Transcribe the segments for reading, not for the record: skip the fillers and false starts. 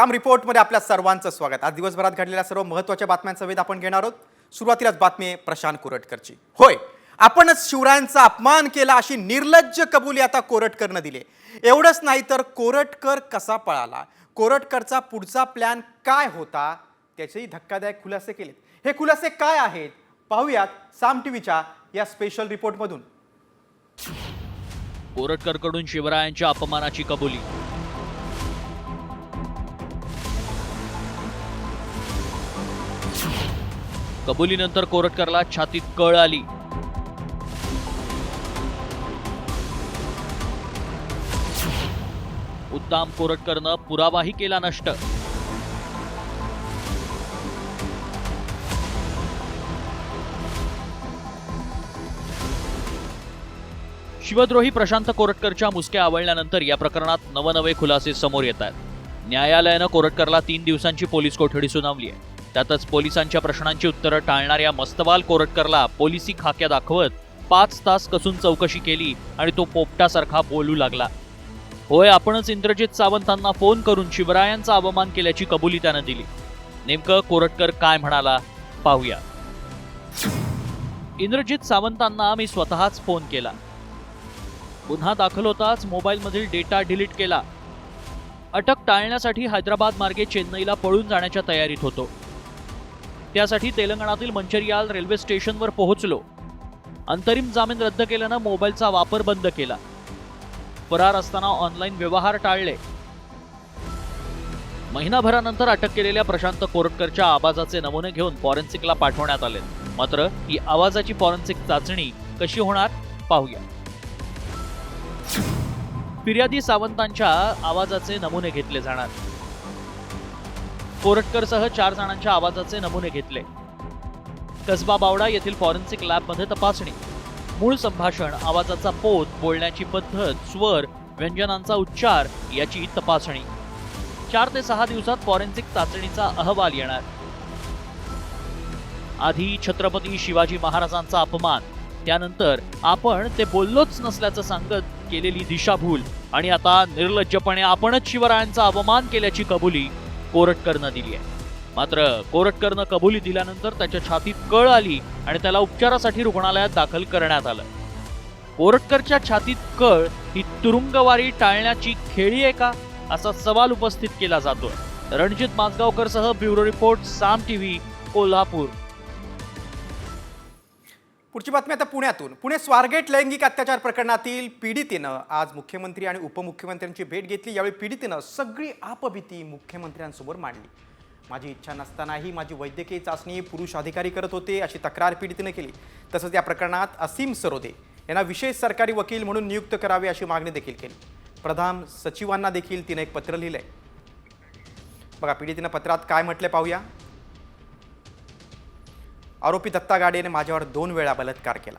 साम रिपोर्टमध्ये आपल्या सर्वांचं स्वागत। आज दिवसभरात घडलेल्या सर्व महत्त्वाच्या बातम्यांचा वेध आपण घेणार आहोत। सुरुवातीलाच बातमी आहे प्रशांत कोरटकरची। होय, आपणच शिवरायांचा अपमान केला अशी निर्लज्ज कबुली आता कोरटकरने दिली। एवढंच नाही तर कोरटकर कसा पळाला, कोरटकरचा पुढचा प्लॅन काय होता त्याचेही धक्कादायक खुलासे केलेत। हे खुलासे काय आहेत पाहूयात साम टीव्हीच्या या स्पेशल रिपोर्टमधून। कोरटकरकडून शिवरायांच्या अपमानाची कबुली। कबुलीनंतर कोरटकरला छातीत कळ आली। मुद्दाम कोरटकरनं पुरावाही केला नष्ट। शिवद्रोही प्रशांत कोरटकरच्या मुसक्या आवळल्यानंतर या प्रकरणात नवनवे खुलासे समोर येतात। न्यायालयानं कोरटकरला 3 दिवसांची पोलीस कोठडी सुनावली आहे। त्यातच पोलिसांच्या प्रश्नांची उत्तरं टाळणाऱ्या मस्तवाल कोरटकरला पोलिसी खाक्या दाखवत 5 तास कसून चौकशी केली आणि तो पोपटासारखा बोलू लागला। होय, आपणच इंद्रजित सावंतांना फोन करून शिवरायांचा अपमान केल्याची कबुली त्यानं दिली। नेमकं कोरटकर काय म्हणाला पाहूया। इंद्रजित सावंतांना मी स्वतःच फोन केला। गुन्हा दाखल होताच मोबाईलमधील डेटा डिलीट केला। अटक टाळण्यासाठी हैदराबाद मार्गे चेन्नईला पळून जाण्याच्या तयारीत होतो। त्यासाठी तेलंगणातील मंचरियाल रेल्वे स्टेशनवर पोहोचलो। अंतरिम जामीन रद्द केल्यानं मोबाईलचा वापर बंद केला। फरार असताना ऑनलाईन व्यवहार टाळले। महिनाभरानंतर अटक केलेल्या प्रशांत कोरटकरच्या आवाजाचे नमुने घेऊन फॉरेन्सिकला पाठवण्यात आले। मात्र ही आवाजाची फॉरेन्सिक चाचणी कशी होणार पाहूया। फिर्यादी सावंतांच्या आवाजाचे नमुने घेतले जाणार। कोरटकरसह 4 जणांच्या आवाजाचे नमुने घेतले। कसबा बावडा येथील फॉरेन्सिक लॅबमध्ये तपासणी। मूळ संभाषण, आवाजाचा पोत, बोलण्याची पद्धत, स्वर, व्यंजनांचा उच्चार याची तपासणी। 4 ते 6 दिवसात फॉरेन्सिक चाचणीचा अहवाल येणार। आधी छत्रपती शिवाजी महाराजांचा अपमान, त्यानंतर आपण ते बोललोच नसल्याचं सांगत केलेली दिशाभूल आणि आता निर्लज्जपणे आपणच शिवरायांचा अपमान केल्याची कबुली कोरटकरनं दिली आहे। मात्र कोरटकरनं कबुली दिल्यानंतर त्याच्या छातीत कळ आली आणि त्याला उपचारासाठी रुग्णालयात दाखल करण्यात आलं। कोरटकरच्या छातीत कळ ही तुरुंगवारी टाळण्याची खेळी आहे का, असा सवाल उपस्थित केला जातोय। रणजित माजगावकरसह ब्युरो रिपोर्ट, साम टीव्ही, कोल्हापूर। पुढची बातमी आता पुण्यातून। पुणे स्वारगेट लैंगिक अत्याचार प्रकरणातील पीडितेनं आज मुख्यमंत्री आणि उपमुख्यमंत्र्यांची भेट घेतली। यावेळी पीडितेनं सगळी आपबीती मुख्यमंत्र्यांसमोर मांडली। माझी इच्छा नसतानाही माझी वैद्यकीय चाचणी पुरुष अधिकारी करत होते अशी तक्रार पीडितेनं केली। तसंच या प्रकरणात असीम सरोदे यांना विशेष सरकारी वकील म्हणून नियुक्त करावे अशी मागणी देखील केली। प्रधान सचिवांना देखील तिने एक पत्र लिहिलंय। बघा पीडितेनं पत्रात काय म्हटले पाहूया। आरोपी दत्ता गाडेने माझ्यावर 2 वेळा बलात्कार केला।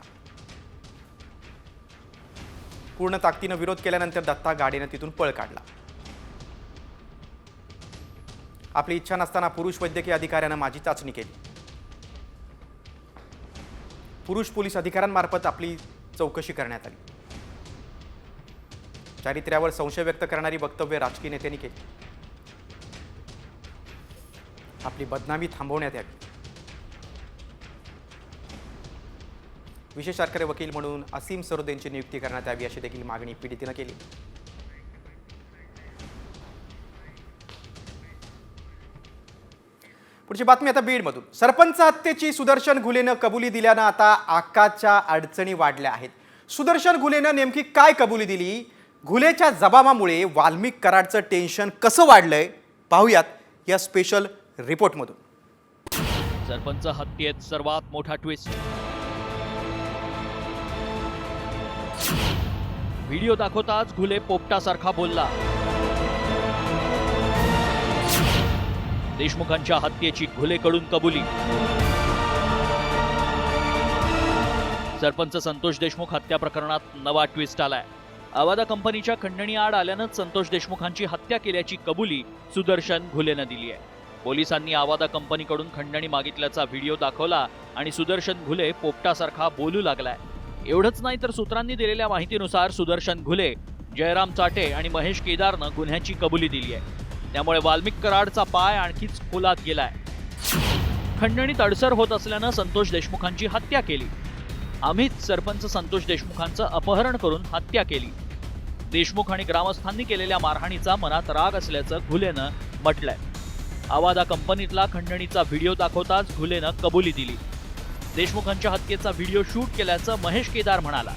पूर्ण ताकदीने विरोध केल्यानंतर दत्ता गाडेने तिथून पळ काढला। आपली इच्छा नसताना पुरुष वैद्यकीय अधिकाऱ्याने माझी चाचणी केली। पुरुष पोलीस अधिकाऱ्यांमार्फत आपली चौकशी करण्यात आली। चारित्र्यावर संशय व्यक्त करणारी वक्तव्य राजकीय नेत्यांनी केली। आपली बदनामी थांबवण्यात यावी। विशेष सरकारी वकील म्हणून असीम सरोदेंची नियुक्ती करण्यात यावी अशी देखील मागणी पीडितेनं केली। पुढची बातमी आता बीडमधून। सरपंच हत्येची सुदर्शन घुलेनं कबुली दिल्यानं आता आकाच्या अडचणी वाढल्या आहेत। सुदर्शन घुलेनं नेमकी काय कबुली दिली, घुलेच्या जबाबामुळे वाल्मिक कराडचं टेन्शन कसं वाढलंय पाहूयात या स्पेशल रिपोर्टमधून। सरपंच हत्येत सर्वात मोठा ट्विस्ट। व्हिडिओ दाखवताच घुले पोपटासारखा बोलला। देशमुखांच्या हत्येची घुलेकडून कबुली। सरपंच संतोष देशमुख हत्या प्रकरणात नवा ट्विस्ट आलाय। आवादा कंपनीच्या खंडणी आड आल्यानं संतोष देशमुखांची हत्या केल्याची कबुली सुदर्शन घुलेनं दिली आहे। पोलिसांनी आवादा कंपनीकडून खंडणी मागितल्याचा व्हिडिओ दाखवला आणि सुदर्शन घुले पोपटासारखा बोलू लागलाय। एवढंच नाही तर सूत्रांनी दिलेल्या माहितीनुसार सुदर्शन घुले, जयराम चाटे आणि महेश केदारनं गुन्ह्याची कबुली दिली आहे। त्यामुळे वाल्मिक कराडचा पाय आणखीच खोलात गेलाय. खंडणीत अडसर होत असल्यानं संतोष देशमुखांची हत्या केली. आम्हीच सरपंच संतोष देशमुखांचं अपहरण करून हत्या केली. देशमुख आणि ग्रामस्थांनी केलेल्या मारहाणीचा मनात राग असल्याचं घुलेनं म्हटलंय. आवादा कंपनीतला खंडणीचा व्हिडिओ दाखवताच घुलेनं कबुली दिली. देशमुखांच्या हत्येचा व्हिडिओ शूट केल्याचं महेश केदार म्हणाला.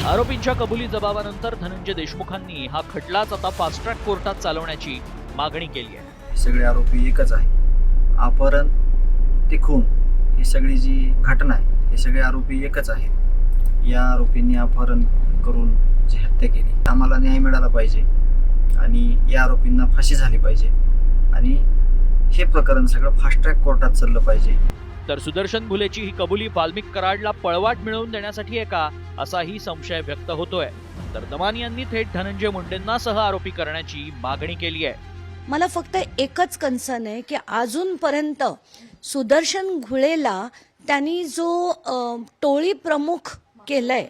आरोपींच्या कबुली जबाबानंतर धनंजय देशमुखांनी हा खटलाच आता फास्ट ट्रॅक कोर्टात चालवण्याची मागणी केली आहे. सगळे आरोपी एकच आहे. अपहरण ते खून ही सगळी जी घटना आहे हे सगळे आरोपी एकच आहेत. या आरोपींनी अपहरण करून जी हत्या केली, आम्हाला न्याय मिळाला पाहिजे आणि या आरोपींना फाशी झाली पाहिजे आणि हे प्रकरण सगळं फास्ट ट्रॅक कोर्टात चाललं पाहिजे. तर सुदर्शन घुलेची ही कबुली वाल्मिक कराडला पळवाट मिळवून देण्यासाठी आहे का, असाही संशय व्यक्त होतोय. तर दमानी यांनी थेट धनंजय मुंडेंना सह आरोपी करण्याची मागणी केली आहे. मला फक्त एकच कन्सर्न आहे की अजूनपर्यंत सुदर्शन घुलेला त्यांनी जो टोळी प्रमुख केलंय,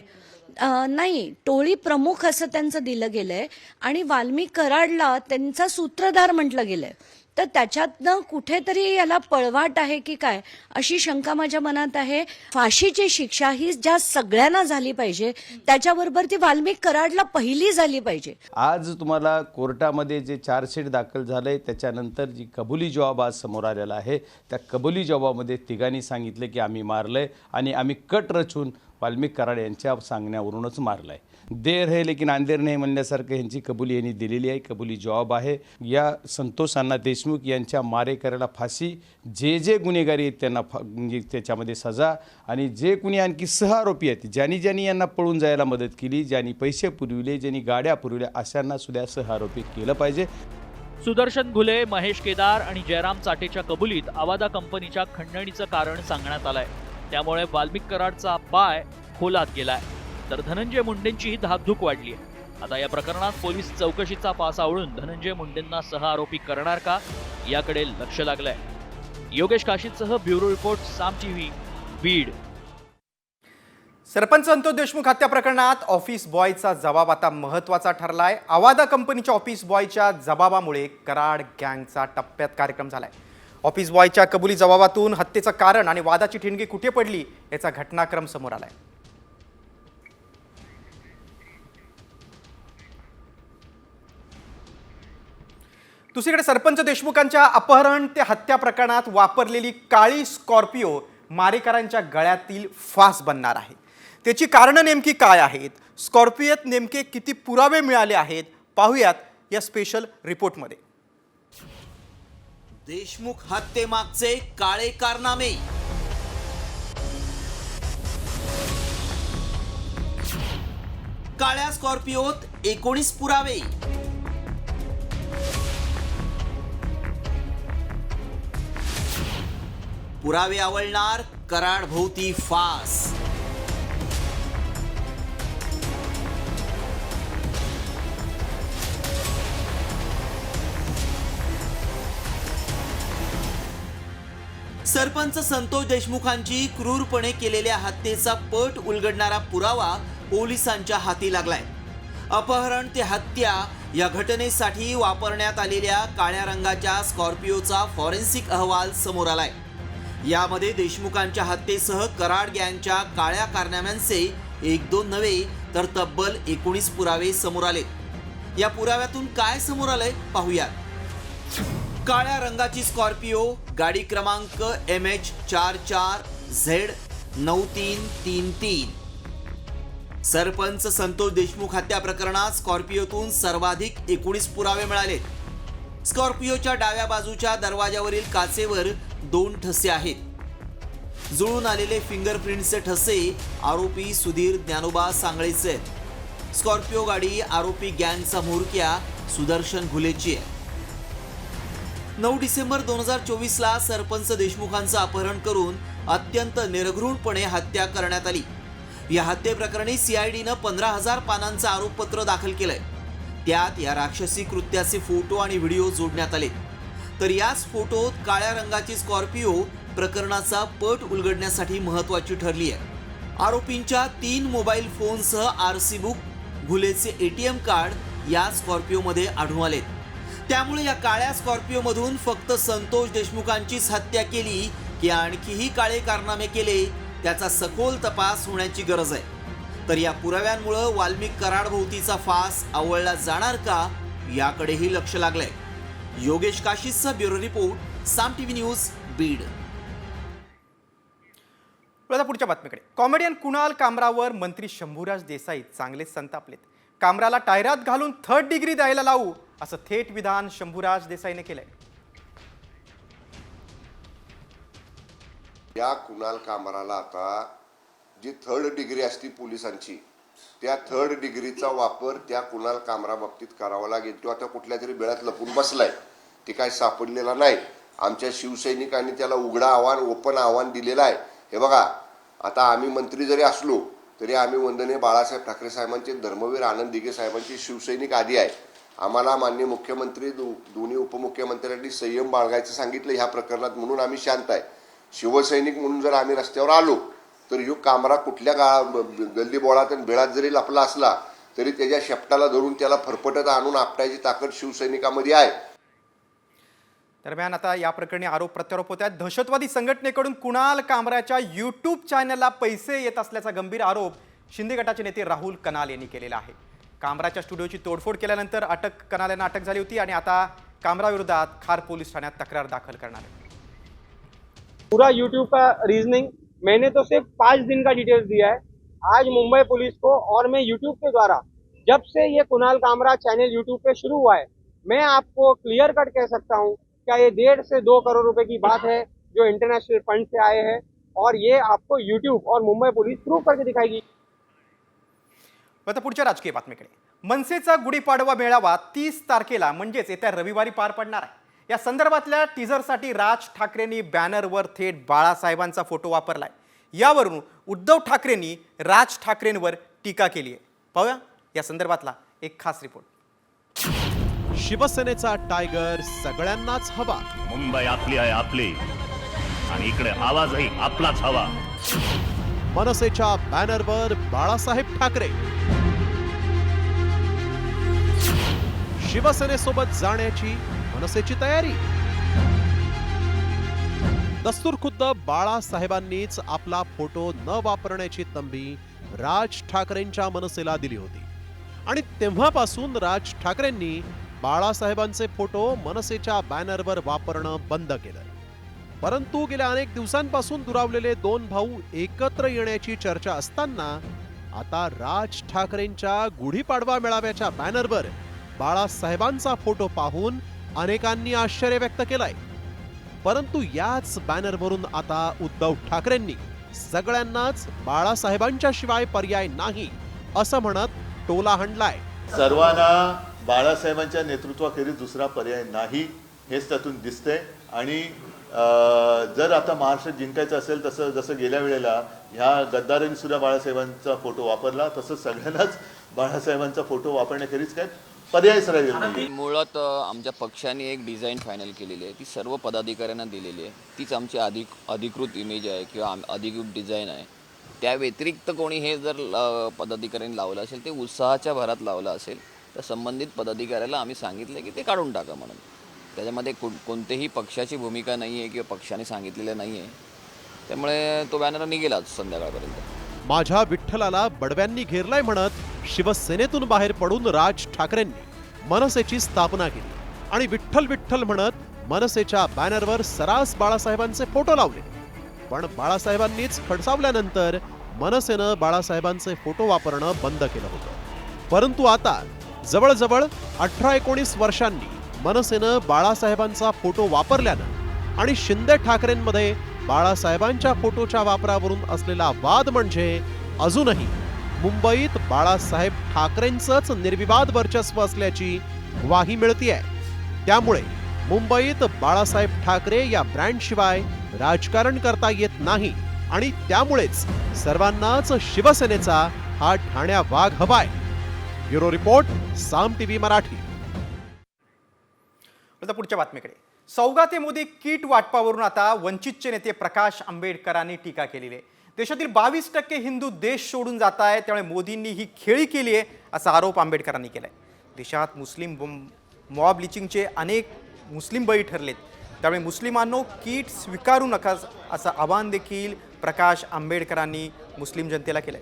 नाही टोळी प्रमुख असं त्यांचं दिलं गेलंय आणि वाल्मिक कराडला त्यांचा सूत्रधार म्हटलं गेलंय. तर त्याच्यातनं कुठेतरी याला पळवाट आहे की काय अशी शंका माझ्या मनात आहे. फाशीची शिक्षा ही ज्या सगळ्यांना झाली पाहिजे त्याच्याबरोबर ती वाल्मिक कराडला पहिली झाली पाहिजे. आज तुम्हाला कोर्टामध्ये जे चार्जशीट दाखल झालंय त्याच्यानंतर जी कबुली जबाब आज समोर आलेला आहे, त्या कबुली जबाबामध्ये तिघांनी सांगितलं की आम्ही मारलंय आणि आम्ही कट रचून वाल्मिक कराड यांच्या सांगण्यावरूनच मारलंय. देर है लेकिन अंधेर नाही म्हणल्यासारखं यांची कबुली यांनी दिलेली आहे. कबुली जबाब आहे. या संतोष अण्णा देशमुख यांच्या मारेकऱ्याला फाशी, जे जे गुन्हेगारी आहेत त्यांना म्हणजे त्याच्यामध्ये सजा आणि जे कुणी आणखी सहआरोपी आहेत ज्यांनी ज्यांनी यांना पळून जायला मदत केली, ज्यांनी पैसे पुरविले, ज्यांनी गाड्या पुरविल्या, अशांना सुद्धा सहआरोपी केलं पाहिजे. सुदर्शन घुले, महेश केदार आणि जयराम चाटेच्या कबुलीत आवादा कंपनीच्या खंडणीचं कारण सांगण्यात आलंय. त्यामुळे वाल्मिक कराडचा पाय खोलात गेलाय. तर धनंजय मुंडेंचीही धाकधूक वाढली आहे. आता या प्रकरणात पोलीस चौकशीचा पास आवळून धनंजय मुंडेंना सह आरोपी करणार का, याकडे लक्ष लागलंय. योगेश काशीदसह ब्युरो रिपोर्ट, साम टीव्ही, बीड. सरपंच संतोष देशमुख हत्या प्रकरणात ऑफिस बॉयचा जबाब आता महत्त्वाचा ठरलाय. आवादा कंपनीच्या ऑफिस बॉयच्या जबाबामुळे कराड गँगचा टप्प्यात कार्यक्रम झालाय. ऑफिस बॉयच्या कबुली जबाबातून हत्येचं कारण आणि वादाची ठिणगी कुठे पडली याचा घटनाक्रम समोर आलाय. दुसरीकडे सरपंच देशमुखांच्या अपहरण ते हत्या प्रकरणात वापरलेली काळी स्कॉर्पिओ मारेकरांच्या गळ्यातील फास बनणार आहे. त्याची कारणं नेमकी काय आहेत, स्कॉर्पिओत नेमके किती पुरावे मिळाले आहेत, पाहूयात या स्पेशल रिपोर्टमध्ये. देशमुख हत्येमागचे काळे कारनामे. काळ्या स्कॉर्पिओत 19 पुरावे. पुरावे आवळणार, कराड भोवती फास. सरपंच संतोष देशमुखांची क्रूरपणे केलेल्या हत्येचा पट उलगडणारा पुरावा पोलिसांच्या हाती लागलाय. अपहरण ते हत्या या घटनेसाठी वापरण्यात आलेल्या काळ्या रंगाच्या स्कॉर्पिओचा फॉरेन्सिक अहवाल समोर आलाय. यामध्ये देशमुखांच्या हत्येसह कराड गँगच्या काळ्या कारनाम्यांचे 1-2 नव्हे तर तब्बल 19 पुरावे समोर आले. या पुराव्यातून काय समोर आलंय पाहूयात. काळ्या रंगाची स्कॉर्पिओ, गाडी क्रमांक MH44Z9333. सरपंच संतोष देशमुख हत्या प्रकरणात स्कॉर्पिओतून सर्वाधिक 19 पुरावे मिळाले. स्कॉर्पिओच्या डाव्या बाजूच्या दरवाजावरील काचेवर 2 ठसे आहेत. जुळून आलेले फिंगरप्रिंटचे ठसे आरोपी सुधीर ज्ञानोबा सांगळेचे आहेत. स्कॉर्पिओ गाडी आरोपी गँगचा म्होरक्या सुदर्शन घुलेची आहे. 9 डिसेंबर 2024ला सरपंच देशमुखांचं अपहरण करून अत्यंत निर्घृणपणे हत्या करण्यात आली. या हत्येप्रकरणी CIDनं 15,000 पानांचं आरोपपत्र दाखल केलंय. त्यात या राक्षसी कृत्याचे फोटो आणि व्हिडिओ जोडण्यात आले. तर याच फोटोत काळ्या रंगाची स्कॉर्पिओ प्रकरणाचा पट उलगडण्यासाठी महत्त्वाची ठरली आहे. आरोपींच्या 3 मोबाईल फोनसह RC बुक, घुलेचे ATM कार्ड या स्कॉर्पिओमध्ये आढळून आले. त्यामुळे या काळ्या स्कॉर्पिओमधून फक्त संतोष देशमुखांचीच हत्या केली की आणखीही काळे कारनामे केले त्याचा सखोल तपास होण्याची गरज आहे. तर या पुराव्यांमुळे वाल्मिक कराडभोवतीचा फास आवळला जाणार का याकडेही लक्ष लागलंय. योगेश काशीदचा ब्युरो रिपोर्ट, साम टीव्ही न्यूज, बीड. आता पुढच्या बातमीकडे. कॉमेडियन कुणाल कामरावर मंत्री शंभूराज देसाई चांगलेच संतापलेत. कामराला टायरात घालून 3rd डिग्री द्यायला लावू असं थेट विधान शंभूराज देसाईने केलंय. या कुणाल कामराला आता जी 3rd डिग्री असती पोलिसांची, त्या 3rd डिग्रीचा वापर त्या कुणाल कामरा बाबतीत करावा लागेल. तो आता कुठल्या तरी बेळात लपून बसलाय, ते काय सापडलेला नाही. आमच्या शिवसैनिकांनी त्याला उघडा आव्हान, ओपन आव्हान दिलेलं आहे. हे बघा, आता आम्ही मंत्री जरी असलो तरी आम्ही वंदनीय बाळासाहेब ठाकरे साहेबांचे, धर्मवीर आनंद दिघे साहेबांचे शिवसैनिक आदी आहे. आम्हाला माननीय मुख्यमंत्री, दोन्ही उपमुख्यमंत्र्यांनी संयम बाळगायचं सांगितलं ह्या प्रकरणात, म्हणून आम्ही शांत आहे. शिवसैनिक म्हणून जर आम्ही रस्त्यावर आलो तर ह्यो कामरा कुठल्या गल्ली बोळात आणि बेळात जरी लपला असला तरी त्याच्या शेपटाला धरून त्याला फरफटत आणून आपटायची ताकद शिवसैनिकामध्ये आहे. दरम्यान आता या प्रकरणी आरोप प्रत्यारोप होत आहेत. दहशतवादी संघटनेकडून कुणाल कामराच्या यूट्यूब चॅनलला पैसे येत असल्याचा गंभीर आरोप शिंदे गटाचे नेते राहुल कनाल यांनी केलेला आहे. कामराच्या स्टुडिओची तोडफोड केल्यानंतर कनाल यांना अटक झाली होती आणि आता कामराविरोधात खार पोलीस ठाण्यात तक्रार दाखल करणार आहे. पूरा यूट्यूब का रीजनिंग मैंने तो सिर्फ 5 दिन का डिटेल्स दिया है आज मुंबई पुलिस को, और मैं यूट्यूब के द्वारा, जब से ये कुणाल कामरा चैनल यूट्यूब पे शुरू हुआ है, मैं आपको क्लियर कट कह सकता हूँ क्या ये 1.5 से 2 करोड़ रुपए की बात है जो इंटरनेशनल फंड से आए हैं, और ये आपको यूट्यूब और मुंबई पुलिस प्रूव करके दिखाएगी. आता पुढच्या राजकीय बातमीकडे. मनसेचा गुढीपाडवा मेळावा 30 तारखेला म्हणजेच येत्या रविवारी पार पडणार आहे. या संदर्भातल्या टीझरसाठी राज ठाकरेंनी बॅनरवर थेट बाळासाहेबांचा फोटो वापरलाय. यावरून उद्धव ठाकरेंनी राज ठाकरेंवर टीका केली आहे. पाहूया या संदर्भातला एक खास रिपोर्ट. शिवसेनेचा टायगर सगळ्यांनाच हवा. मुंबई आपली आहे, आपली, आणि इकडे आवाजही आपलाच हवा. मनसेच्या बॅनरवर बाळासाहेब ठाकरे. शिवसेनेसोबत जाण्याची मनसेची तयारी. दस्तूरखुद्द बाळासाहेबांनीच आपला फोटो न वापरण्याची तंबी राज ठाकरेंच्या मनसेला दिली होती आणि तेव्हापासून राज ठाकरेंनी बाळासाहेबांचे फोटो मनसेच्या बॅनरवर वापरणं बंद केलं. परंतु गेल्या अनेक दिवसांपासून दुरावलेले 2 भाऊ एकत्र येण्याची चर्चा असताना आता राज ठाकरेंच्या गुढीपाडवा मेळाव्याच्या बॅनरवर बाळासाहेबांचा फोटो पाहून अनेकांनी आश्चर्य व्यक्त केलंय. परंतु याच बॅनरवरून आता उद्धव ठाकरेंनी सगळ्यांनाच बाळासाहेबांच्या शिवाय पर्याय नाही असं म्हणत टोला हाणलाय. सर्वांना बाळासाहेबांच्या नेतृत्वाखेरीज दुसरा पर्याय नाही हेच त्यातून दिसतंय. आणि जर आता महाराष्ट्र जिंकायचं असेल तसं जसं गेल्या वेळेला ह्या गद्दारांनी सुद्धा बाळासाहेबांचा फोटो वापरला, तसंच सगळ्यांनाच बाळासाहेबांचा फोटो वापरण्याखेरीज काय पर्यायच राहिलेला नाही. मुळात आमच्या पक्षाने एक डिझाईन फायनल केलेली आहे, ती सर्व पदाधिकाऱ्यांना दिलेली आहे. तीच आमची अधिकृत इमेज आहे किंवा अधिकृत डिझाईन आहे. त्या व्यतिरिक्त कोणी हे जर पदाधिकाऱ्यांनी लावलं असेल, ते उत्साहाच्या भरात लावलं असेल, तर संबंधित पदाधिकाऱ्याला आम्ही सांगितलं की ते काढून टाका म्हणून. त्याच्यामध्ये कोणतेही पक्षाची भूमिका नाही आहे किंवा पक्षाने सांगितलेलं नाही आहे. त्यामुळे तो बॅनर निघेलाच संध्याकाळपर्यंत. माझ्या विठ्ठलाला बडव्यांनी घेरलाय म्हणत शिवसेनेतून बाहेर पडून राज ठाकरेंनी मनसेची स्थापना केली आणि विठ्ठल विठ्ठल म्हणत मनसेच्या बॅनरवर सरास बाळासाहेबांचे फोटो लावले. पण बाळासाहेबांनीच खडसावल्यानंतर मनसेनं बाळासाहेबांचे फोटो वापरणं बंद केलं होतं. परंतु आता जवळजवळ 18-19 वर्षांनी मनसेनं बाळासाहेबांचा फोटो वापरल्यानं आणि शिंदे ठाकरेंमध्ये बाळासाहेबांच्या फोटोच्या वापरावरून असलेला वाद म्हणजे अजूनही मुंबईत बाळासाहेब ठाकरेंचंच निर्विवाद वर्चस्व असल्याची ग्वाही मिळतेय. त्यामुळे मुंबईत बाळासाहेब ठाकरे या ब्रँडशिवाय राजकारण करता येत नाही आणि त्यामुळेच सर्वांनाच शिवसेनेचा हा ठाण्या वाघ हवाय. ब्युरो रिपोर्ट, साम टीव्ही मराठी. आता पुढच्या बातमीकडे. सौगाते मोदी किट वाटपावरून आता वंचितचे नेते प्रकाश आंबेडकरांनी टीका केलेली आहे. देशातील 22% हिंदू देश सोडून जात आहेत, त्यामुळे मोदींनी ही खेळी केली आहे असा आरोप आंबेडकरांनी केलाय. देशात मुस्लिम मॉब लिचिंगचे अनेक मुस्लिम बळी ठरलेत, त्यामुळे मुस्लिमांनो किट स्वीकारू नका असं आवाहन देखील प्रकाश आंबेडकरांनी मुस्लिम जनतेला केलंय.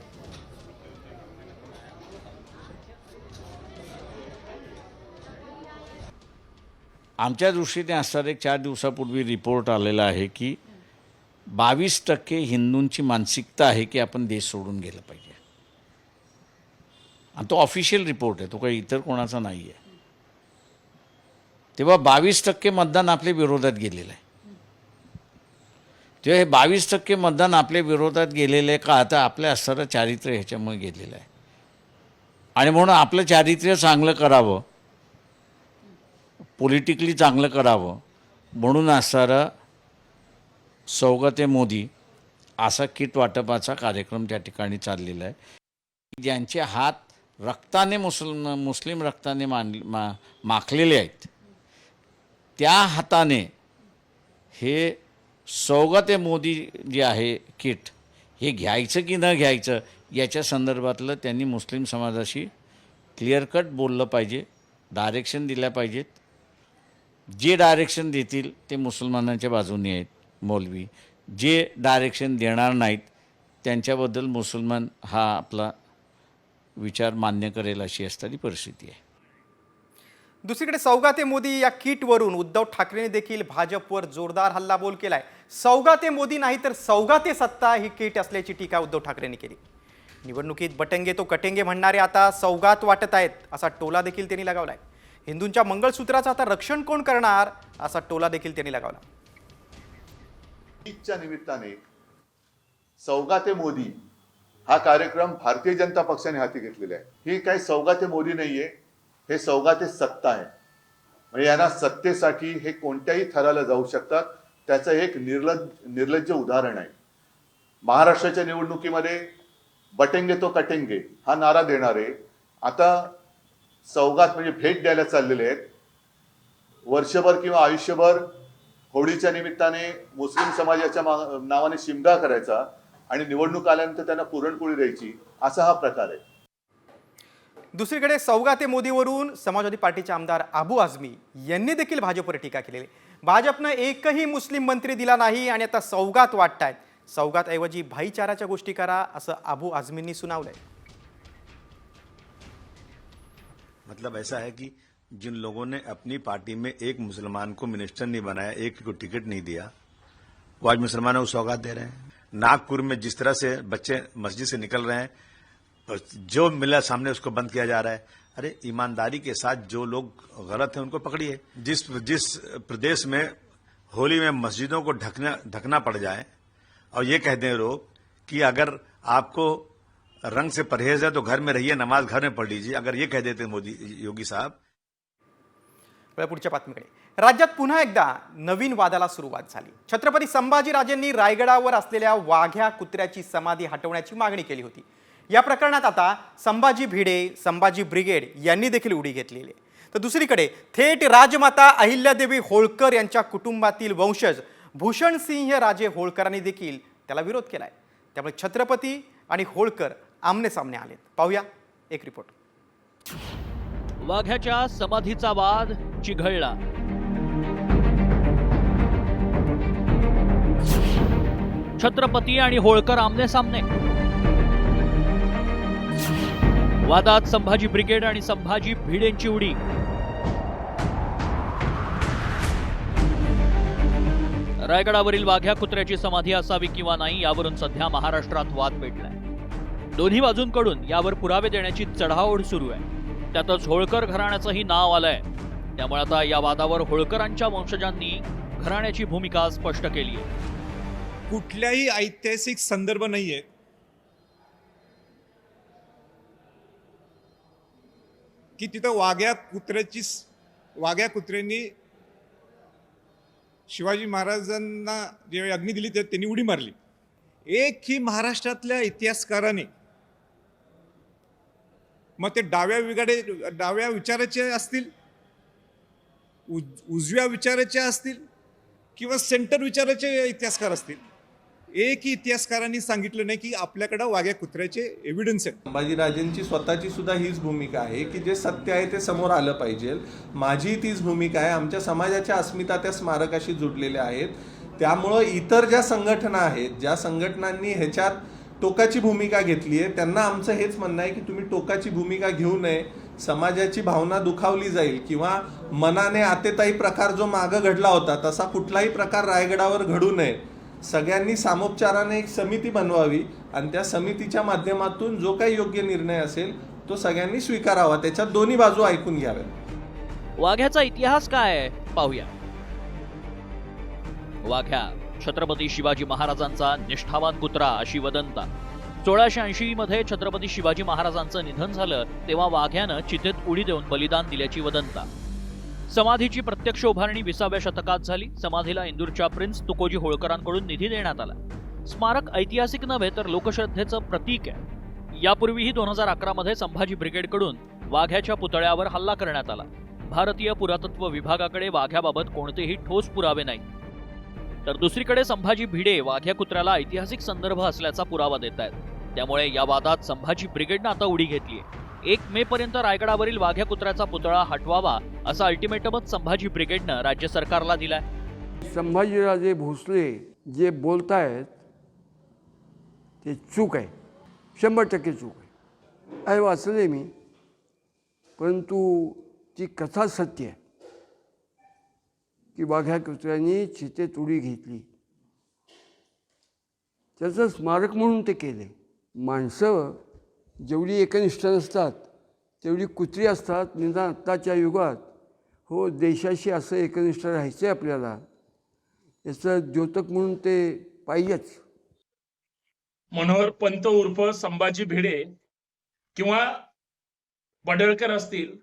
आमच्या दृष्टीने असणारा एक 4 दिवसापूर्वी रिपोर्ट आलेला आहे की 22% हिंदूंची मानसिकता आहे की आपण देश सोडून गेलं पाहिजे. आणि तो ऑफिशियल रिपोर्ट आहे, तो काही इतर कोणाचा नाही आहे. तेव्हा 22% मतदान आपल्या विरोधात गेलेलं आहे. तेव्हा हे 22% मतदान आपल्या विरोधात गेलेलं आहे का आता आपल्या असणारं चारित्र्य ह्याच्यामुळे गेलेलं आहे. आणि म्हणून आपलं चारित्र्य चांगलं करावं, पॉलिटिकली चांगलं करावं म्हणून असणारा सौगते मोदी असा किट वाटपाचा कार्यक्रम त्या ठिकाणी चाललेला आहे. ज्यांचे हात रक्ताने मुस्लिम रक्ताने माखलेले आहेत त्या हाताने हे सौगते मोदी जे आहे किट हे घ्यायचं की न घ्यायचं याच्या संदर्भातलं त्यांनी मुस्लिम समाजाशी क्लिअर कट बोललं पाहिजे, डायरेक्शन दिल्या पाहिजेत. जे डायरेक्शन देतील ते मुसलमानांच्या बाजूने आहेत मौलवी, जे डायरेक्शन देणार नाहीत त्यांच्याबद्दल मुसलमान हा आपला विचार मान्य करेल अशी असणारी परिस्थिती आहे. दुसरीकडे सौगाते मोदी या किटवरून उद्धव ठाकरेंनी देखील भाजपवर जोरदार हल्लाबोल केलाय. सौगाते मोदी नाही तर सौगाते सत्ता ही किट असल्याची टीका उद्धव ठाकरेंनी केली. निवडणुकीत बटंगे तो कटेंगे म्हणणारे आता सौगात वाटत आहेत असा टोला देखील त्यांनी लगावलाय. हिंदूंच्या मंगळसूत्राचं आता रक्षण कोण करणार असा टोला देखील त्यांनी लगावला. ईदच्या निमित्ताने सौगाते मोदी हा कार्यक्रम भारतीय जनता पक्षाने हाती घेतलेला आहे. ही काही सौगाते मोदी नाहीये, हे सौगाते सत्ता आहे. म्हणजे यांना सत्तेसाठी हे कोणत्याही थराला जाऊ शकतात, त्याचं एक निर्लज्ज उदाहरण आहे. महाराष्ट्राच्या निवडणुकीमध्ये बटेंगे तो कटेंगे हा नारा देणारे आता सौगात म्हणजे भेट द्यायला चाललेले आहेत. वर्षभर किंवा आयुष्यभर होळीच्या निमित्ताने मुस्लिम समाजाच्या नावाने शिमगा करायचा आणि निवडणूक आल्यानंतर त्यांना पुरणपोळी द्यायची, असा हा प्रकार आहे. दुसरीकडे सौगाते मोदीवरून समाजवादी पार्टीचे आमदार अबू आझमी यांनी देखील भाजपवर टीका केलेली. भाजपनं एकही मुस्लिम मंत्री दिला नाही आणि आता सौगात वाटतायत. सौगात ऐवजी भाईचाराच्या गोष्टी करा असं अबू आझमींनी सुनावलंय. मतलब ऐसा है कि जिन लोगों ने अपनी पार्टी में एक मुसलमान को मिनिस्टर नहीं बनाया, एक को टिकट नहीं दिया, वो आज मुसलमानों को सौगात दे रहे हैं. नागपुर में जिस तरह से बच्चे मस्जिद से निकल रहे हैं, जो मिला सामने उसको बंद किया जा रहा है. अरे ईमानदारी के साथ जो लोग गलत हैं उनको पकड़िए. जिस प्रदेश में होली में मस्जिदों को ढकना पड़ जाए और ये कह दें लोग कि अगर आपको रंग से परहेज है तो घर में रहिए, नमाज घर में पढ़ लीजिए, अगर ये कह देते मोदी योगी साहब. पुढच्या बातमीकडे. राज्यात पुन्हा एकदा नवीन वादाला सुरुवात झाली. छत्रपती संभाजीराजेंनी रायगडावर असलेल्या वाघ्या कुत्र्याची समाधी हटवण्याची मागणी केली होती. या प्रकरणात आता संभाजी भिडे, संभाजी ब्रिगेड यांनी देखील उडी घेतलेली आहे. तर दुसरीकडे थेट राजमाता अहिल्यादेवी होळकर यांच्या कुटुंबातील वंशज भूषणसिंह राजे होळकरांनी देखील त्याला विरोध केलाय. त्यामुळे छत्रपती आणि होळकर आमने सामने आलेत. पाहूया एक रिपोर्ट. वाघ्याच्या समाधीचा वाद चिघळला. छत्रपती आणि होळकर आमने सामने. वादात संभाजी ब्रिगेड आणि संभाजी भिडेंची उडी. रायगडावरील वाघ्या कुत्र्याची समाधी असावी किंवा नाही यावरून सध्या महाराष्ट्रात वाद पेटलाय. दोन्ही बाजूंकडून यावर पुरावे देण्याची चढाओढ सुरू आहे. त्यातच होळकर घराण्याचंही नाव आलंय. त्यामुळे आता या वादावर होळकरांच्या वंशजांनी घराण्याची भूमिका स्पष्ट केली आहे. कुठल्याही ऐतिहासिक संदर्भ नाहीये की तिथं वाघ्या कुत्र्यांनी शिवाजी महाराजांना जे अग्नी दिली त्यांनी उडी मारली. एक ही महाराष्ट्रातल्या इतिहासकाराने, मग ते डाव्या विचाराचे असतील, उजव्या विचाराचे असतील किंवा सेंटर विचाराचे इतिहासकार असतील, एकही इतिहासकारांनी सांगितलं नाही की आपल्याकडे वाघ्या कुत्र्याचे एव्हिडन्स आहेत. संभाजीराजेंची स्वतःची सुद्धा हीच भूमिका आहे की जे सत्य आहे ते समोर आलं पाहिजे. माझी तीच भूमिका आहे. आमच्या समाजाच्या अस्मिता त्या स्मारकाशी जुडलेल्या आहेत. त्यामुळं इतर ज्या संघटना आहेत, ज्या संघटनांनी ह्याच्यात टोकाची भूमिका घेतली आहे, त्यांना आमचं हेच म्हणणं आहे की तुम्ही टोकाची भूमिका घेऊ नये. समाजाची भावना दुखावली जाईल किंवा मनाने आतेताई प्रकार जो मागं घडला होता तसा कुठलाही प्रकार रायगडावर घडू नये. सगळ्यांनी सामोपचाराने एक समिती बनवावी आणि त्या समितीच्या माध्यमातून जो काही योग्य निर्णय असेल तो सगळ्यांनी स्वीकारावा. त्याच्यात दोन्ही बाजू ऐकून घ्याव्यात. वाघ्याचा इतिहास काय आहे पाहूया. वाघ्या छत्रपती शिवाजी महाराजांचा निष्ठावान कुत्रा अशी वदंता. 1680 मध्ये छत्रपती शिवाजी महाराजांचं निधन झालं तेव्हा वाघ्यानं चितेत उडी देऊन बलिदान दिल्याची वदंता. समाधीची प्रत्यक्ष उभारणी 20व्या शतकात झाली. समाधीला इंदूरच्या प्रिन्स तुकोजी होळकरांकडून निधी देण्यात आला. स्मारक ऐतिहासिक नव्हे तर लोकश्रद्धेचं प्रतीक आहे. यापूर्वीही 2011 मध्ये संभाजी ब्रिगेडकडून वाघ्याच्या पुतळ्यावर हल्ला करण्यात आला. भारतीय पुरातत्व विभागाकडे वाघ्याबाबत कोणतेही ठोस पुरावे नाहीत. तर दुसरीकडे संभाजी भिडे वाघ्या कुत्र्याला ऐतिहासिक संदर्भ असल्याचा पुरावा देत आहेत. त्यामुळे या वादात संभाजी ब्रिगेडनं आता उडी घेतलीय. 1 मे पर्यंत रायगडावरील वाघ्या कुत्र्याचा पुतळा हटवावा असा अल्टिमेटमच संभाजी ब्रिगेडनं राज्य सरकारला दिलाय. संभाजीराजे भोसले जे बोलतायत ते चूक आहे, 100% चूक आहे. वाचले मी, परंतु ती कथा सत्य आहे की वाघ्या कुत्र्यांनी चितेत उडी घेतली. त्याचं स्मारक म्हणून ते केले. माणसं जेवढी एकनिष्ठ नसतात तेवढी कुत्री असतात. निदान आत्ताच्या युगात हो देशाशी असं एकनिष्ठ राहायचं आहे आपल्याला, याचं द्योतक म्हणून ते पाहिजेच. मनोहर पंत उर्फ संभाजी भिडे किंवा पडळकर असतील,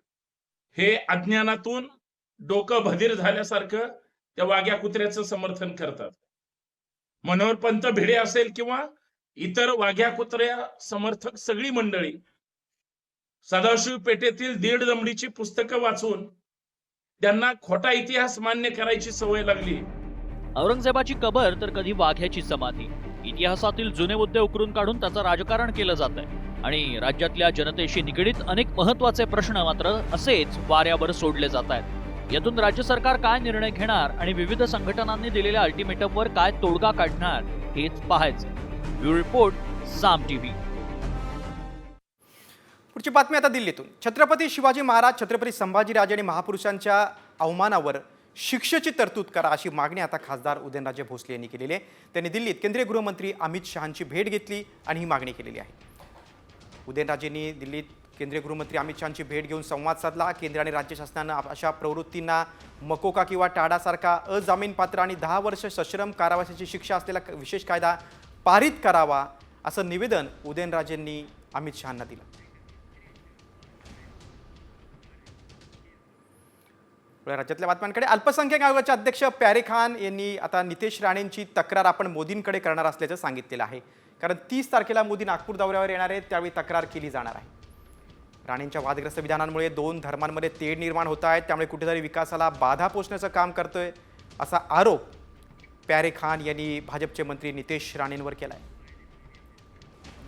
हे अज्ञानातून डोकं बधीर झाल्यासारखं त्या वाघ्या कुत्र्याचं समर्थन करतात. मनोहर पंत भिडे असेल किंवा इतर वाघ्या कुत्र्या समर्थक सगळी मंडळी सदाशिव पेठेतील 1.5 दमडीची पुस्तकं वाचून त्यांना खोटा इतिहास मान्य करायची सवय लागली. औरंगजेबाची कबर तर कधी वाघ्याची समाधी. इतिहासातील जुने मुद्दे उकरून काढून त्याचं राजकारण केलं जात आहे आणि राज्यातल्या जनतेशी निगडीत अनेक महत्वाचे प्रश्न मात्र असेच वाऱ्यावर सोडले जात आहेत. यातून राज्य सरकार काय निर्णय घेणार आणि विविध संघटनांनी दिलेल्या अल्टिमेटमवर काय तोडगा काढणार हेच पाहायचं. ब्युरो रिपोर्ट, साम टीव्ही. पुढची बातमी आता दिल्लीतून. छत्रपती शिवाजी महाराज, छत्रपती संभाजीराजे आणि महापुरुषांच्या अवमानावर शिक्षेची तरतूद करा अशी मागणी आता खासदार उदयनराजे भोसले यांनी केलेली आहे. त्यांनी दिल्लीत केंद्रीय गृहमंत्री अमित शहांची भेट घेतली आणि ही मागणी केलेली आहे. उदयनराजेंनी दिल्लीत केंद्रीय गृहमंत्री अमित शहांची भेट घेऊन संवाद साधला. केंद्र आणि राज्य शासनानं अशा प्रवृत्तींना मकोका किंवा टाडासारखा अजामीनपात्र आणि 10 वर्ष सश्रम कारावासाची शिक्षा असलेला विशेष कायदा पारित करावा असं निवेदन उदयनराजेंनी अमित शहांना दिलं. राज्यातल्या बातम्यांकडे. अल्पसंख्याक आयोगाचे अध्यक्ष प्यारे खान यांनी आता नितेश राणेंची तक्रार आपण मोदींकडे करणार असल्याचं सांगितलेलं आहे. कारण 30 तारखेला मोदी नागपूर दौऱ्यावर येणार आहेत, त्यावेळी तक्रार केली जाणार आहे. राणेंच्या वादग्रस्त विधानांमुळे 2 धर्मांमध्ये तेढ निर्माण होत आहेत, त्यामुळे कुठेतरी विकासाला बाधा पोचण्याचं काम करतोय असा आरोप प्यारे खान यांनी भाजपचे मंत्री नितेश राणेंवर केला आहे.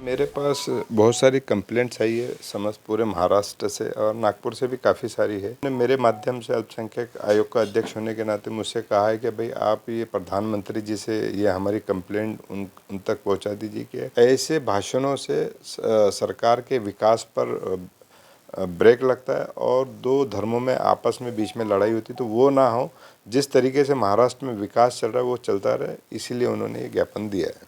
मेरे पास बहुत सारी कंप्लेंट्स आई है, समझ पूरे महाराष्ट्र से और नागपुर से भी काफ़ी सारी है. मेरे माध्यम से अल्पसंख्यक आयोग का अध्यक्ष होने के नाते मुझसे कहा है कि भाई आप ये प्रधानमंत्री जी से ये हमारी कंप्लेंट उन तक पहुंचा दीजिए कि ऐसे भाषणों से सरकार के विकास पर ब्रेक लगता है और 2 धर्मों में आपस में बीच में लड़ाई होती, तो वो ना हो. जिस तरीके से महाराष्ट्र में विकास चल रहा है वो चलता रहे, इसीलिए उन्होंने ये ज्ञापन दिया है.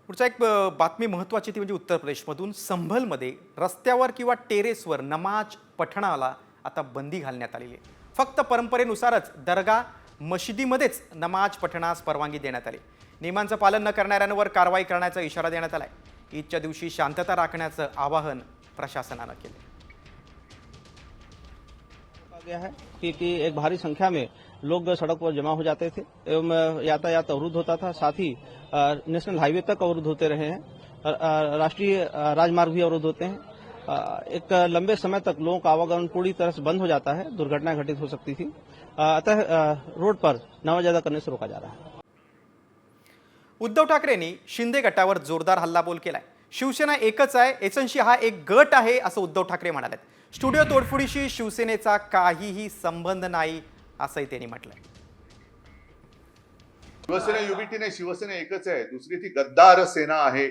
पुढचा एक बातमी महत्त्वाची ती म्हणजे उत्तर प्रदेशमधून संभलमध्ये रस्त्यावर किंवा टेरेसवर नमाज पठणाला आता बंदी घालण्यात आलेली आहे. फक्त परंपरेनुसारच दर्गा मशिदीमध्येच नमाज पठणास परवानगी देण्यात आली. नियमांचं पालन न करणाऱ्यांवर कारवाई करण्याचा इशारा देण्यात आला आहे. ईदच्या दिवशी शांतता राखण्याचं आवाहन प्रशासनानं केलं गया है कि एक भारी संख्या में लोग सड़क पर जमा हो जाते थे एवं यातायात अवरुद्ध होता था. साथ ही नेशनल हाईवे तक अवरुद्ध होते रहे हैं, राष्ट्रीय राजमार्ग भी अवरुद्ध होते हैं. एक लंबे समय तक लोगों का आवागमन पूरी तरह से बंद हो जाता है, दुर्घटनाएं घटित हो सकती थी. अतः रोड पर नमाज अदा करने से रोका जा रहा है. उद्धव ठाकरेंनी शिंदे गटावर जोरदार हल्लाबोल केलाय. शिवसेना एकच आहे, एसएनसी हा एक गट आहे असं उद्धव ठाकरे म्हणालेत. स्टुडिओ तोडफोडीशी शिवसेनेचा काहीही संबंध नाही असंही त्यांनी म्हटलंय. शिवसेना युबीटी नाही, शिवसेना एकच आहे. दुसरी ती गद्दार सेना आहे.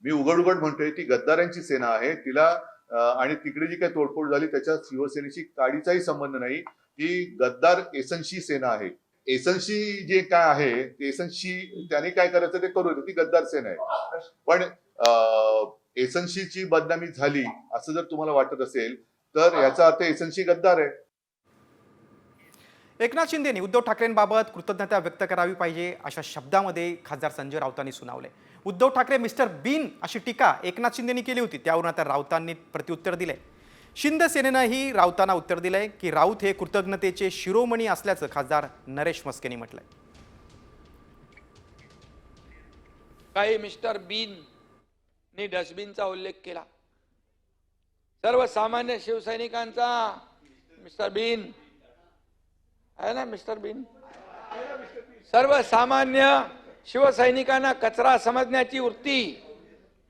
मी उघड म्हणतोय ती गद्दारांची सेना आहे. तिला आणि तिकडे जी काही तोडफोड झाली त्याच्यात शिवसेनेशी काडीचाही संबंध नाही. ती गद्दार एसएनसी सेना आहे. एसएनसी जे काय आहे ते एसएनसी त्याने काय करायचं ते करू दे, ती गद्दार सेना आहे. पण एसएनसीची बदनामी झाली असं जर तुम्हाला वाटत असेल तर याचा अर्थ एसएनसी गद्दार आहे. एकनाथ शिंदेंनी उद्धव ठाकरेंबाबत कृतज्ञता व्यक्त करावी पाहिजे अशा शब्दामध्ये खासदार संजय राऊतांनी सुनावले. उद्धव ठाकरे मिस्टर बीन अशी टीका एकनाथ शिंदेंनी केली होती, त्यावरून आता राऊतांनी प्रत्युत्तर दिलंय. शिंदे सेनेनंही राऊतांना उत्तर दिलंय की राऊत हे कृतज्ञतेचे शिरोमणी असल्याचं खासदार नरेश मस्केंनी म्हटलंय. काही मिस्टर बीन ने डस्टबिनचा उल्लेख केला. सर्वसामान्य शिवसैनिकांचा मिस्टर बीन आहे ना, मिस्टर बीन सर्वसामान्य शिवसैनिकांना कचरा समजण्याची वृत्ती,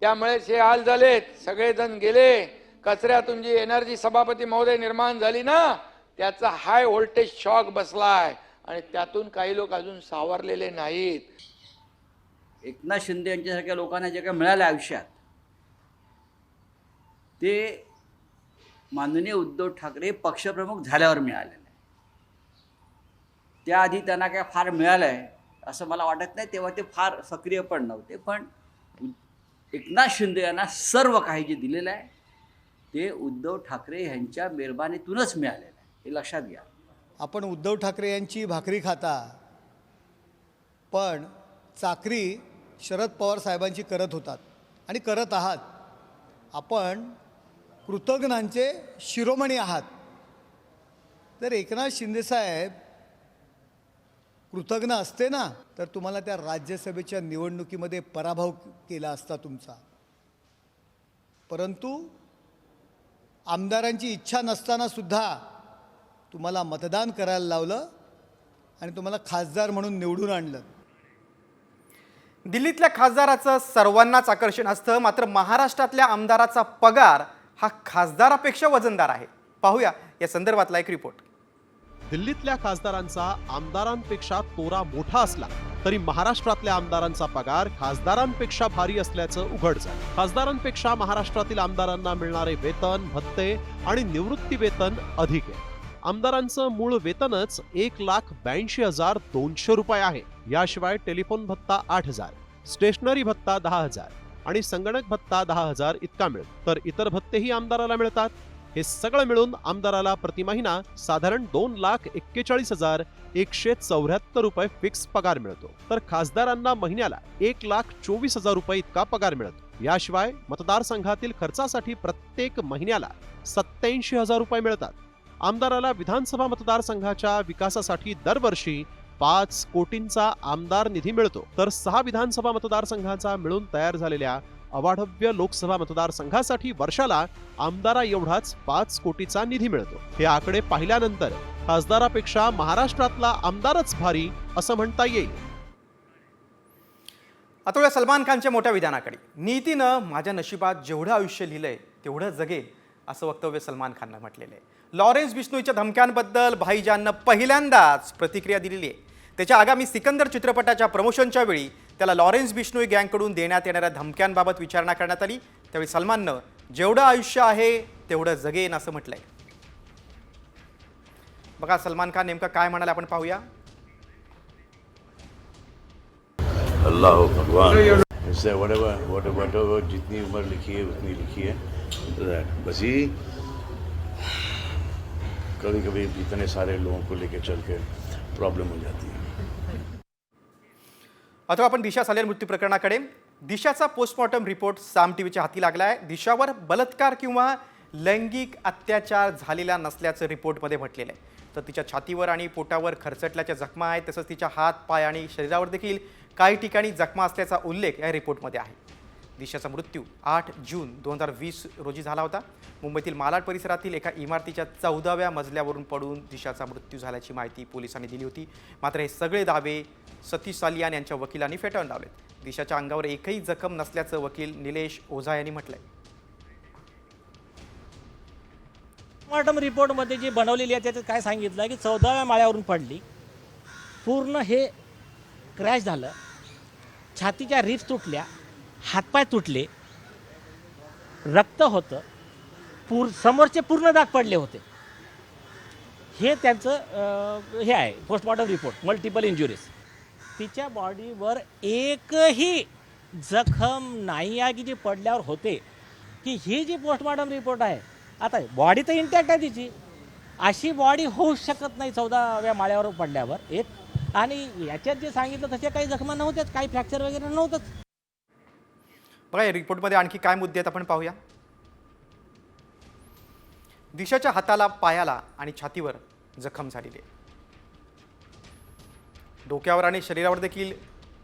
त्यामुळे हे हाल झालेत. सगळेजण गेले. कचऱ्यातून जी एनर्जी सभापती महोदय निर्माण झाली ना, त्याचा हाय व्होल्टेज शॉक बसलाय आणि त्यातून काही लोक अजून सावरलेले नाहीत. एकनाथ शिंदे यांच्यासारख्या लोकांना जे काही मिळालं आयुष्यात ते माननीय उद्धव ठाकरे पक्षप्रमुख झाल्यावर मिळालेलं आहे. त्याआधी त्यांना काय फार मिळालं आहे असं मला वाटत नाही. तेव्हा ते फार सक्रिय पण नव्हते. पण एकनाथ शिंदे यांना सर्व काही जे दिलेलं आहे ते उद्धव ठाकरे यांच्या मेहरबानीतूनच मिळालेलं आहे, हे लक्षात घ्या. आपण उद्धव ठाकरे यांची भाकरी खाता, पण चाकरी शरद पवार साहेबांची करत होतात आणि करत आहात. आपण कृतज्ञांचे शिरोमणी आहात. तर एकनाथ शिंदेसाहेब कृतज्ञ असते ना तर तुम्हाला त्या राज्यसभेच्या निवडणुकीमध्ये पराभव केला असता तुमचा. परंतु आमदारांची इच्छा नसताना सुद्धा तुम्हाला मतदान करायला लावलं आणि तुम्हाला खासदार म्हणून निवडून आणलं. दिल्लीतल्या खासदाराचं सर्वांनाच आकर्षण असतं, मात्र महाराष्ट्रातल्या आमदाराचा पगार हा खासदारापेक्षा वजनदार आहे. पाहूया या संदर्भातला एक रिपोर्ट. दिल्लीतल्या खासदारांचा आमदारांपेक्षा तोरा मोठा असला तरी महाराष्ट्रातल्या आमदारांचा पगार खासदारांपेक्षा भारी असल्याचं उघड झालं. खासदारांपेक्षा महाराष्ट्रातील आमदारांना मिळणारे वेतन, भत्ते आणि निवृत्ती वेतन अधिक आहे. आमदारांचं मूळ वेतनच 1,82,200 रुपये आहे. याशिवाय टेलिफोन भत्ता 8,000, स्टेशनरी भत्ता 10,000 आणि संगणक भत्ता 10,000 इतका मिळतो. तर इतर भत्तेही आमदाराला मिळतात. हे सगळं मिळून आमदाराला प्रति महिना साधारण 2,41,174 रुपये फिक्स पगार मिळतो. तर खासदारांना महिन्याला 1,24,000 रुपये इतका पगार मिळतो. याशिवाय मतदारसंघातील खर्चासाठी प्रत्येक महिन्याला 87,000 रुपये मिळतात. आमदाराला विधानसभा मतदारसंघाच्या विकासासाठी दरवर्षी 5 कोटींचा आमदार निधी मिळतो. तर 6 विधानसभा मतदारसंघाचा मिळून तयार झालेल्या अवाढव्य लोकसभा मतदारसंघासाठी वर्षाला आमदारा एवढाच 5 कोटीचा निधी मिळतो. हे आकडे पाहिल्यानंतर खासदारापेक्षा महाराष्ट्रातला आमदारच भारी असं म्हणता येईल. आता या सलमान खानच्या मोठ्या विधानाकडे. नीतीनं माझ्या नशिबात जेवढं आयुष्य लिहिलंय तेवढं जगेल असं वक्तव्य सलमान खाननं म्हटलेलं आहे. लॉरेन्स बिश्नोईच्या धमक्यांबद्दल भाईजाननं पहिल्यांदाच प्रतिक्रिया दिलेली आहे. त्याच्या आगामी सिकंदर चित्रपटाच्या प्रमोशनच्या वेळी त्याला लॉरेन्स बिश्नोई गँगकडून देण्यात येणाऱ्या धमक्यांबाबत विचारणा करण्यात आली. त्यावेळी सलमाननं जेवढं आयुष्य आहे तेवढं जगेन असं म्हटलंय. बघा सलमान खान नेमकं काय म्हणाले आपण पाहूया. अल्लाह भगवान इससे whatever जितनी उम्र लिखी है उतनी लिखी है. बस ही कभी कभी इतने सारे लोगों को लेके चल के प्रॉब्लम हो जाती है. आता आपण दिशा सालेर मृत्यू प्रकरणाकडे. दिशाचा पोस्टमॉर्टम रिपोर्ट साम टीव्हीच्या हाती लागलाय. दिशावर बलात्कार किंवा लैंगिक अत्याचार झालेला नसल्याचं रिपोर्टमध्ये म्हटलेलं आहे. तर तिच्या छातीवर आणि पोटावर खरचटल्याच्या जखमा आहेत. तसंच तिच्या हात, पाय आणि शरीरावर देखील काही ठिकाणी जखमा असल्याचा उल्लेख या रिपोर्टमध्ये आहे. दिशाचा मृत्यू 8 जून 2020 रोजी झाला होता. मुंबईतील मालाड परिसरातील एका इमारतीच्या 14व्या मजल्यावरून पडून दिशाचा मृत्यू झाल्याची माहिती पोलिसांनी दिली होती. मात्र हे सगळे दावे सतीश सालियान यांच्या वकिलांनी फेटाळून लावलेत. दिशाच्या अंगावर एकही जखम नसल्याचं वकील निलेश ओझा यांनी म्हटलंय. पोस्टमॉर्टम रिपोर्टमध्ये जी बनवलेली आहे त्याच्यात काय सांगितलं की 14व्या माळ्यावरून पडली, पूर्ण हे क्रॅश झालं, छातीच्या रिब्स तुटल्या, हातपाय तुटले, रक्त होतं, समोरचे पूर्ण दाग पडले होते. हे त्यांचं हे आहे पोस्टमॉर्टम रिपोर्ट. Multiple injuries. तिच्या बॉडीवर एकही जखम नाही आहे की जी पडल्यावर होते. की ही जी पोस्टमॉर्टम रिपोर्ट आहे, आता बॉडी तर इंटॅक्ट आहे तिची, अशी बॉडी होऊ शकत नाही 14व्या माळ्यावर पडल्यावर एक. आणि याच्यात जे सांगितलं तसे काही जखमा नव्हत्याच, काही फ्रॅक्चर वगैरे नव्हतंच. बघा या रिपोर्टमध्ये आणखी काय मुद्दे आहेत आपण पाहूया. दिशाच्या हाताला, पायाला आणि छातीवर जखम झालेली आहे. डोक्यावर आणि शरीरावर देखील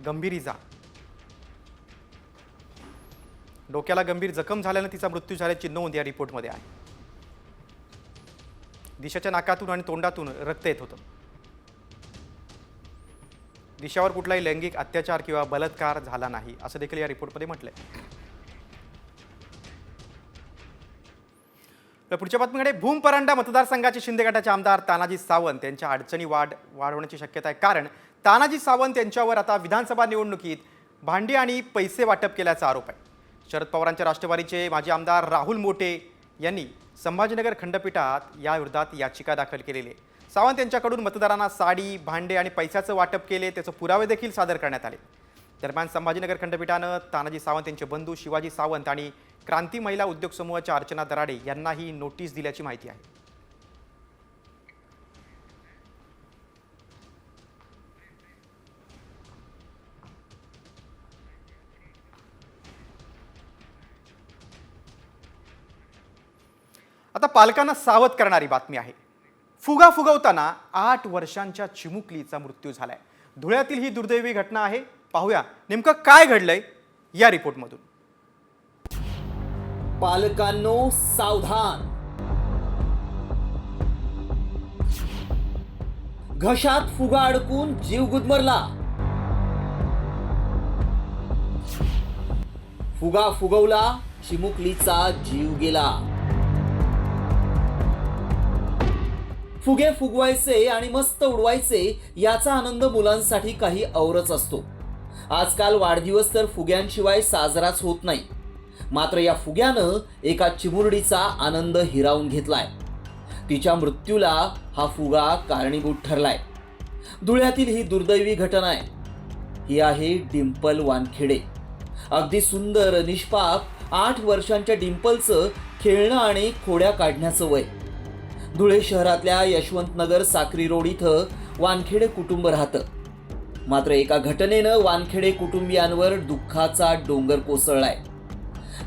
गंभीर इजा. डोक्याला गंभीर जखम झाल्यानं तिचा मृत्यू झाल्याची नोंद या रिपोर्टमध्ये आहे. दिशाच्या नाकातून आणि तोंडातून रक्त येत होतं. दिशावर कुठलाही लैंगिक अत्याचार किंवा बलात्कार झाला नाही असं देखील या रिपोर्टमध्ये म्हटलंय. पुढच्या बातमीकडे. भूम परांडा मतदारसंघाचे शिंदे गटाचे आमदार तानाजी सावंत यांच्या अडचणी वाढवण्याची शक्यता आहे. कारण तानाजी सावंत यांच्यावर आता विधानसभा निवडणुकीत भांडी आणि पैसे वाटप केल्याचा आरोप आहे. शरद पवारांच्या राष्ट्रवादीचे माजी आमदार राहुल मोटे यांनी संभाजीनगर खंडपीठात याविरोधात याचिका दाखल केलेली आहे. सावंत यांच्याकडून मतदारांना साडी, भांडे आणि पैशाचं वाटप केले, त्याचे पुरावे देखील सादर करण्यात आले. दरम्यान संभाजीनगर खंडपीठानं तानाजी सावंत यांचे बंधू शिवाजी सावंत आणि क्रांती महिला उद्योग समूहाच्या अर्चना दराडे यांनाही नोटीस दिल्याची माहिती आहे. आता पालकांना सावध करणारी बातमी आहे. फुगा फुगवताना 8 वर्षांच्या चिमुकलीचा मृत्यू झालाय. धुळ्यातील ही दुर्दैवी घटना आहे. पाहूया नेमकं काय घडलंय या रिपोर्टमधून. पालकांनो सावधान. घशात फुगा अडकून जीव गुदमरला. फुगा फुगवला, चिमुकलीचा जीव गेला. फुगे फुगवायचे आणि मस्त उडवायचे याचा आनंद मुलांसाठी काही औरच असतो. आजकाल वाढदिवस तर फुग्यांशिवाय साजराच होत नाही. मात्र या फुग्यानं एका चिमुरडीचा आनंद हिरावून घेतलाय. तिच्या मृत्यूला हा फुगा कारणीभूत ठरलाय. धुळ्यातील ही दुर्दैवी घटना आहे. ही आहे डिंपल वानखेडे. अगदी सुंदर, निष्पाप 8 वर्षांच्या डिंपलचं खेळणं आणि खोड्या काढण्याचं वय. धुळे शहरातल्या यशवंतनगर साक्री रोड इथं वानखेडे कुटुंब राहतं. मात्र एका घटनेनं वानखेडे कुटुंबियांवर दुःखाचा डोंगर कोसळलाय.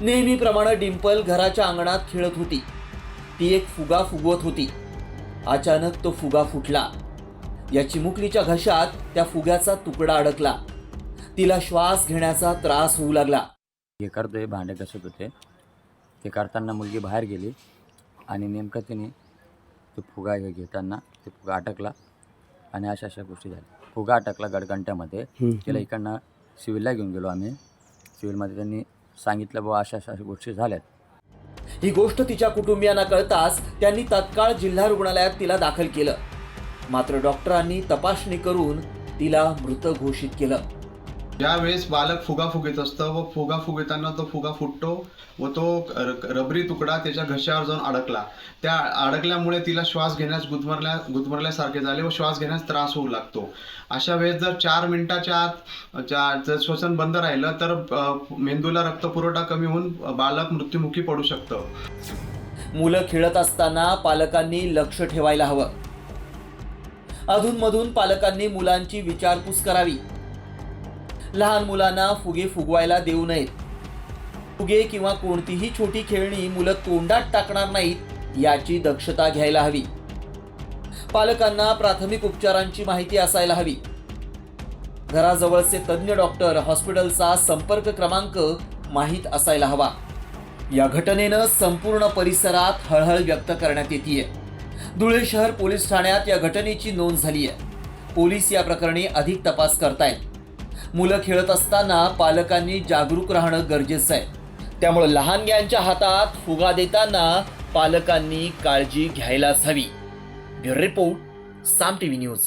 नेहमीप्रमाणे डिंपल घराच्या अंगणात खेळत होती. ती एक फुगा फुगवत होती. अचानक तो फुगा फुटला. या चिमुकलीच्या घशात त्या फुग्याचा तुकडा अडकला. तिला श्वास घेण्याचा त्रास होऊ लागला. हे करतोय, भांडे घसत होते. ते करताना मुलगी बाहेर गेली आणि नेमकं तिने तो फुगा घेताना ते फुगा अटकला आणि अशा गोष्टी झाल्या. फुगा अटकला गडगंट्यामध्ये. तिला इकडनं सिव्हिलला घेऊन गेलो आम्ही. सिव्हिलमध्ये त्यांनी सांगितलं बुवा अशा गोष्टी झाल्यात. ही गोष्ट तिच्या कुटुंबियांना कळताच त्यांनी तत्काळ जिल्हा रुग्णालयात तिला दाखल केलं. मात्र डॉक्टरांनी तपासणी करून तिला मृत घोषित केलं. ज्यावेळेस बालक फुगा फुगीत असतं व फुगा फुगताना तो फुगा फुटतो व तो रबरी तुकडा त्याच्या घशावर जाऊन अडकला. त्या अडकल्यामुळे तिला श्वास घेण्यास गुदमरल्यासारखे झाले व श्वास घेण्यास त्रास होऊ लागतो. अशा वेळेस जर 4 मिनिटाच्या आत जर श्वसन बंद राहिलं तर मेंदूला रक्तपुरवठा कमी होऊन बालक मृत्युमुखी पडू शकतं. मुलं खेळत असताना पालकांनी लक्ष ठेवायला हवं. अधूनमधून पालकांनी मुलांची विचारपूस करावी. लहान मुलांना फुगे फुगवायला देऊ नयेत. फुगे किंवा कोणतीही छोटी खेळणी मुलं तोंडात टाकणार नाहीत याची दक्षता घ्यायला हवी. पालकांना प्राथमिक उपचारांची माहिती असायला हवी. घराजवळचे तज्ज्ञ डॉक्टर, हॉस्पिटलचा संपर्क क्रमांक माहीत असायला हवा. या घटनेनं संपूर्ण परिसरात हळहळ व्यक्त करण्यात येतेय. धुळे शहर पोलीस ठाण्यात या घटनेची नोंद झाली आहे. पोलीस या प्रकरणी अधिक तपास करतायत. मुलं खेळत असताना पालकांनी जागरूक राहणं गरजेचं आहे. त्यामुळे लहानग्यांच्या हातात फुगा देताना पालकांनी काळजी घ्यायलाच हवी. ब्युरो रिपोर्ट, साम टीव्ही न्यूज.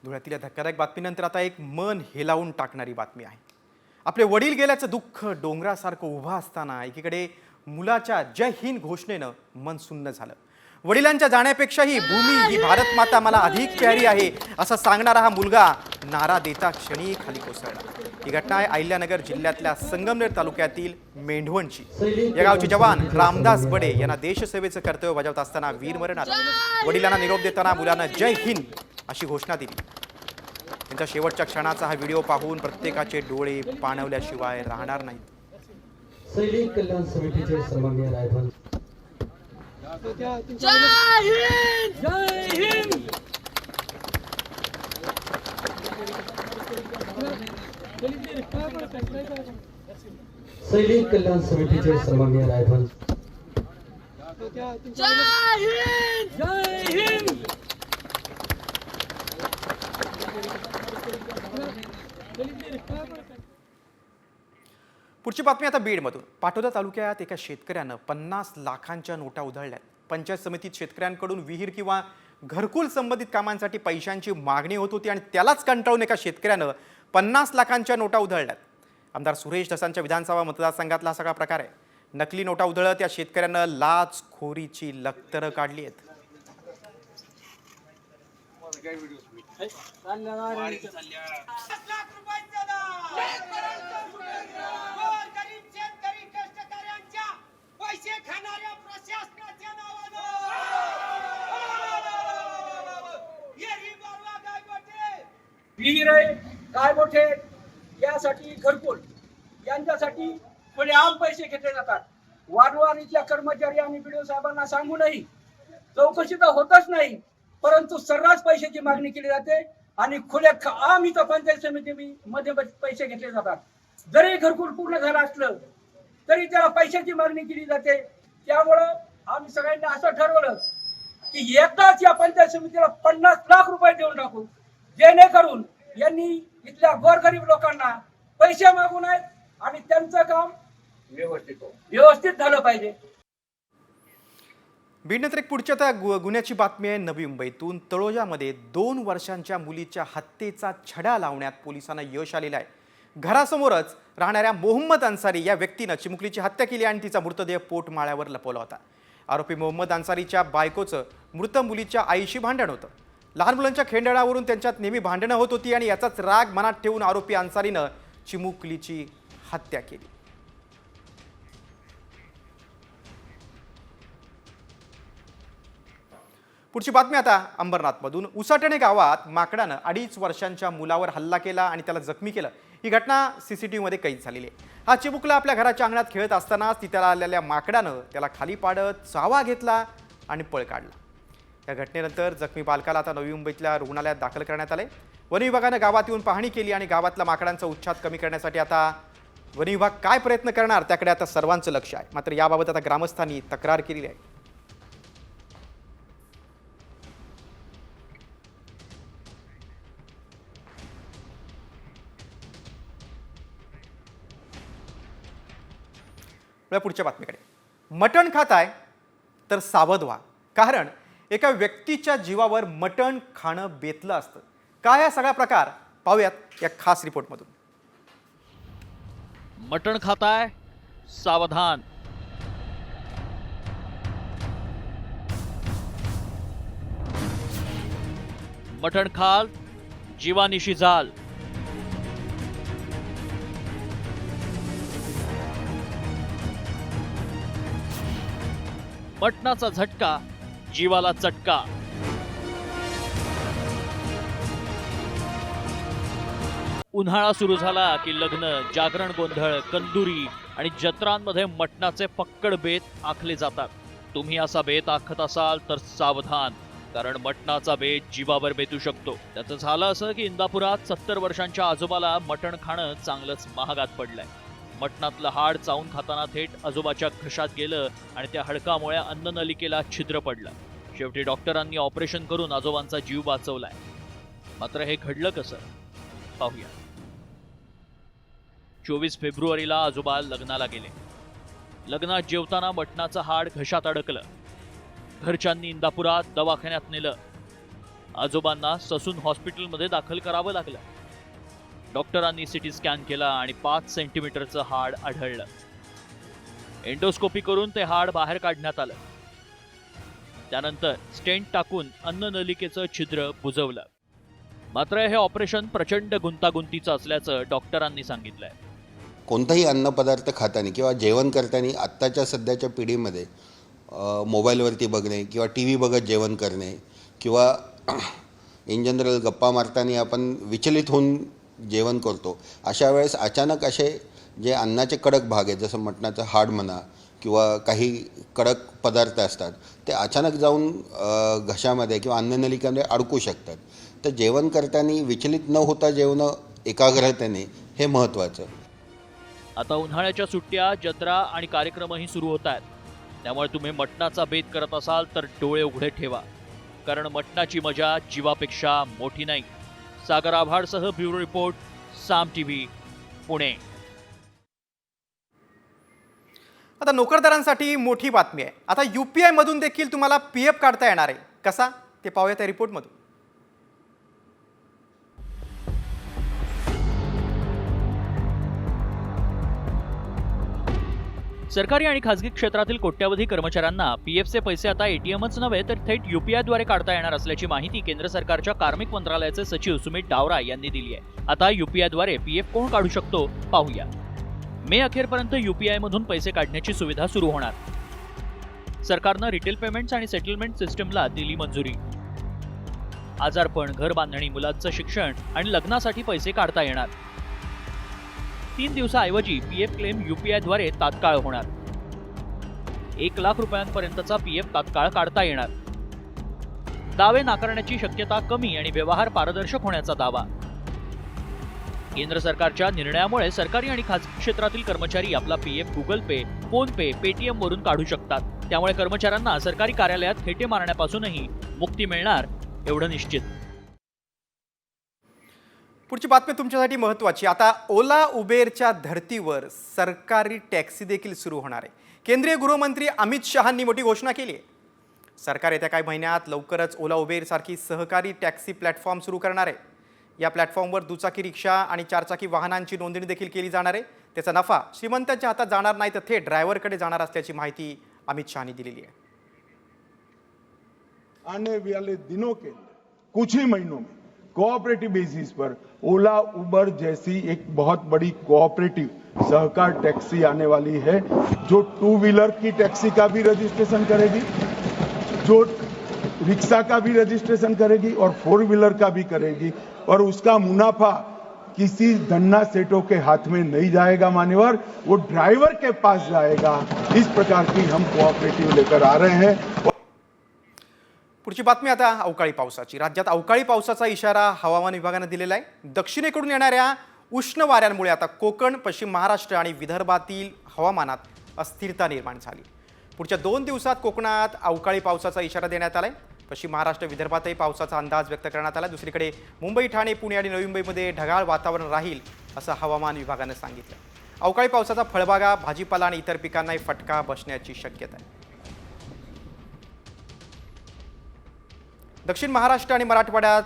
धुळ्यातील या धक्कादायक बातमीनंतर आता एक मन हेलावून टाकणारी बातमी आहे. आपले वडील गेल्याचं दुःख डोंगरासारखं उभं असताना एकीकडे मुलाच्या जय हिंद घोषणेनं मन सुन्न झालं. वडिलांच्या जाण्यापेक्षाही भूमी ही भारत माता मला अधिक प्यारी आहे असं सांगणारा हा मुलगा नारा देता क्षणी खाली कोसळला. ही घटना आहे अहिल्यानगर जिल्ह्यातल्या संगमनेर तालुक्यातील मेंढवणची. या गावचे जवान रामदास बडे यांना देशसेवेचं कर्तव्य बजावत असताना वीरमरण आलं. वडिलांना निरोप देताना मुलानं जय हिंद अशी घोषणा दिली. त्यांच्या शेवटच्या क्षणाचा हा व्हिडिओ पाहून प्रत्येकाचे डोळे पाणवल्याशिवाय राहणार नाहीत. सैनिक कल्याण समितीचे सन्माननीय रायफल सैनिक कल्याण समितीचे सन्माननीय रायफल पुढची बातमी आता बीडमधून. पाटोदा तालुक्यात एका शेतकऱ्यानं 50 लाखांच्या नोटा उधळल्यात. पंचायत समितीत शेतकऱ्यांकडून विहीर किंवा घरकुल संबंधित कामांसाठी पैशांची मागणी होत होती आणि त्यालाच कंटाळून एका शेतकऱ्यानं 50 लाखांच्या नोटा उधळल्यात. आमदार सुरेश धसांच्या विधानसभा मतदारसंघातला हा सगळा प्रकार आहे. नकली नोटा उधळत या शेतकऱ्यानं लाचखोरीची लक्तरं काढली आहेत. विहीर काय मोठे यासाठी घरकुल यांच्यासाठी कोणी आम पैसे घेतले जातात. वारंवार इथल्या कर्मचारी आणि बीडीओ साहेबांना सांगूनही चौकशी तर होतच नाही, परंतु सर्रास पैशाची मागणी केली जाते आणि खुल्या आम इथं पंचायत समितीमध्ये पैसे घेतले जातात. जरी घरकुल पूर्ण झालं असलं तरी त्याला पैशाची मागणी केली जाते. त्यामुळं आम्ही सगळ्यांनी असं ठरवलं की एकदाच या पंचायत समितीला 50 लाख रुपये देऊन टाकू, जेणेकरून यांनी इथल्या गोरगरीब लोकांना पैसे मागू नयेत आणि त्यांचं काम व्यवस्थित झालं पाहिजे. बीडनंतर एक पुढच्या त्या गुन्ह्याची बातमी आहे नवी मुंबईतून. तळोजामध्ये 2 वर्षांच्या मुलीच्या हत्येचा छडा लावण्यात पोलिसांना यश आलेलं आहे. घरासमोरच राहणाऱ्या मोहम्मद अन्सारी या व्यक्तीनं चिमुकलीची हत्या केली आणि तिचा मृतदेह पोटमाळ्यावर लपवला होता. आरोपी मोहम्मद अन्सारीच्या बायकोचं मृत मुलीच्या आईशी भांडण होतं. लहान मुलांच्या खेंडाळावरून त्यांच्यात नेहमी भांडणं होत होती आणि याचाच राग मनात ठेवून आरोपी अन्सारीनं चिमुकलीची हत्या केली. पुढची बातमी आता अंबरनाथमधून. उसाटणे गावात माकडानं 2.5 वर्षांच्या मुलावर हल्ला केला आणि त्याला जखमी केलं. ही घटना CCTVमध्ये कैद झालेली आहे. हा चिमुकला आपल्या घराच्या अंगणात खेळत असतानाच तिथं आलेल्या माकडानं त्याला खाली पाडत चावा घेतला आणि पळ काढला. या घटनेनंतर जखमी बालकाला आता नवी मुंबईतल्या रुग्णालयात दाखल करण्यात आले. वन विभागानं गावात येऊन पाहणी केली आणि गावातल्या माकडांचा उच्छाद कमी करण्यासाठी आता वन विभाग काय प्रयत्न करणार त्याकडे आता सर्वांचं लक्ष आहे. मात्र याबाबत आता ग्रामस्थांनी तक्रार केलेली आहे. पुढच्या बातमीकडे. मटण खाताय तर सावध व्हा, कारण एका व्यक्तीच्या जीवावर मटण खाणं बेतलं असतं. काय हा सगळा प्रकार पाहूयात या खास रिपोर्टमधून. मटण खाताय सावधान. मटण खाल जीवानिशी जाल. मटणाचा झटका जीवाला चटका. उन्हाळा सुरू झाला की लग्न, जागरण, गोंधळ, कंदुरी आणि जत्रांमध्ये मटणाचे पक्कड बेत आखले जातात. तुम्ही असा बेत आखत असाल तर सावधान. कारण मटणाचा बेत जीवावर बेतू शकतो. त्याचं झालं असं की इंदापुरात 70 वर्षांच्या आजोबाला मटण खाणं चांगलंच महागात पडलंय. मटणातलं हाड चावून खाताना थेट आजोबाच्या घशात गेलं आणि त्या हडकामुळे अन्ननलिकेला छिद्र पडलं. शेवटी डॉक्टरांनी ऑपरेशन करून आजोबांचा जीव वाचवलाय. मात्र हे घडलं कसं पाहूया. 24 फेब्रुवारीला आजोबा लग्नाला गेले. लग्नात जेवताना मटणाचं हाड घशात अडकलं. घरच्यांनी इंदापुरात दवाखान्यात नेलं. आजोबांना ससून हॉस्पिटलमध्ये दाखल करावं लागलं. डॉक्टरांनी सिटी स्कॅन केला आणि 5 सेंटीमीटरचं हाड आढळलं. एंडोस्कोपी करून ते हाड बाहेर काढण्यात आलं. त्यानंतर स्टेंट टाकून अन्ननलिकेचं छिद्र बुजवलं. मात्र हे ऑपरेशन प्रचंड गुंतागुंतीचं असल्याचं डॉक्टरांनी सांगितलंय. कोणताही अन्नपदार्थ खाताना किंवा जेवण करताना आत्ताच्या सध्याच्या पिढीमध्ये मोबाईलवरती बघणे किंवा टी व्ही बघत जेवण करणे किंवा इन जनरल गप्पा मारताना आपण विचलित होऊन जेवण करतो. अशा वेळेस अचानक असे जे अन्नाचे कडक भाग आहेत, जसं मटणाचं हाड म्हणा किंवा काही कडक पदार्थ असतात, ते अचानक जाऊन घशामध्ये किंवा अन्ननलिकामध्ये अडकू शकतात. तर जेवण करताना विचलित न होता जेवणं एकाग्रतेने हे महत्त्वाचं. आता उन्हाळ्याच्या सुट्ट्या, जत्रा आणि कार्यक्रमही सुरू होत आहेत. त्यामुळे तुम्ही मटणाचा बेत करत असाल तर डोळे उघडे ठेवा, कारण मटणाची मजा जीवापेक्षा मोठी नाही. सागर आभाडसह ब्युरो रिपोर्ट, साम टीव्ही, पुणे. आता नोकरदारांसाठी मोठी बातमी आहे. आता UPI मधून देखील तुम्हाला PF काढता येणार आहे. कसा ते पाहूया त्या रिपोर्टमधून. सरकारी आणि खासगी क्षेत्रातील कोट्यावधी कर्मचाऱ्यांना PFचे पैसे आता ATMच नव्हे तर थेट UPIद्वारे काढता येणार असल्याची माहिती केंद्र सरकारच्या कार्मिक मंत्रालयाचे सचिव सुमित डावरा यांनी दिली आहे. आता UPIद्वारे PF कोण काढू शकतो पाहूया. मे अखेरपर्यंत UPI मधून पैसे काढण्याची सुविधा सुरू होणार. सरकारनं रिटेल पेमेंट्स आणि सेटलमेंट सिस्टमला दिली मंजुरी. आजारपण, घर बांधणी, मुलांचं शिक्षण आणि लग्नासाठी पैसे काढता येणार. 3 दिवसाऐवजी PF क्लेम UPIद्वारे तात्काळ होणार. 1 लाख रुपयांपर्यंतचा PF तात्काळ काढता येणार. दावे नाकारण्याची शक्यता कमी आणि व्यवहार पारदर्शक होण्याचा दावा. केंद्र सरकारच्या निर्णयामुळे सरकारी आणि खासगी क्षेत्रातील कर्मचारी आपला PF गुगल पे, फोन पे, पेटीएम वरून काढू शकतात. त्यामुळे कर्मचाऱ्यांना सरकारी कार्यालयात खेटे मारण्यापासूनही मुक्ती मिळणार एवढं निश्चित. पुढची बातमी तुमच्यासाठी महत्त्वाची. आता ओला उबेरच्या धर्तीवर सरकारी टॅक्सी देखील सुरू होणार आहे. केंद्रीय गृहमंत्री अमित शहांनी मोठी घोषणा केली आहे. सरकार येत्या काही महिन्यात लवकरच ओला उबेर सारखी सहकारी टॅक्सी प्लॅटफॉर्म सुरू करणार आहे. या प्लॅटफॉर्मवर दुचाकी रिक्षा आणि 4 चाकी वाहनांची नोंदणी देखील केली जाणार आहे. त्याचा नफा श्रीमंतांच्या हातात जाणार नाही तर थेट ड्रायव्हरकडे जाणार असल्याची माहिती अमित शहांनी दिलेली आहे. आने वाले दिनों के कुछ ही महीनों में कोऑपरेटिव बेसिस पर ओला उबर जैसी एक बहुत बड़ी कोऑपरेटिव सहकार टैक्सी आने वाली है, जो 2 व्हीलर की टैक्सी का भी रजिस्ट्रेशन करेगी, जो रिक्शा का भी रजिस्ट्रेशन करेगी और 4 व्हीलर का भी करेगी, और उसका मुनाफा किसी धन्ना सेठों के हाथ में नहीं जाएगा मान्यवर, वो ड्राइवर के पास जाएगा. इस प्रकार की हम कोऑपरेटिव लेकर आ रहे हैं. पुढची बातमी आता अवकाळी पावसाची. राज्यात अवकाळी पावसाचा इशारा हवामान विभागाने दिलेला आहे. दक्षिणेकडून येणाऱ्या उष्ण वाऱ्यांमुळे आता कोकण, पश्चिम महाराष्ट्र आणि विदर्भातील हवामानात अस्थिरता निर्माण झाली. पुढच्या 2 दिवसात कोकणात अवकाळी पावसाचा इशारा देण्यात आलाय. पश्चिम महाराष्ट्र, विदर्भातही पावसाचा अंदाज व्यक्त करण्यात आला. दुसरीकडे मुंबई, ठाणे, पुणे आणि नवी मुंबईमध्ये ढगाळ वातावरण राहील असं हवामान विभागाने सांगितलं. अवकाळी पावसाचा फळबागा, भाजीपाला आणि इतर पिकांनाही फटका बसण्याची शक्यता आहे. दक्षिण महाराष्ट्र आणि मराठवाड्यात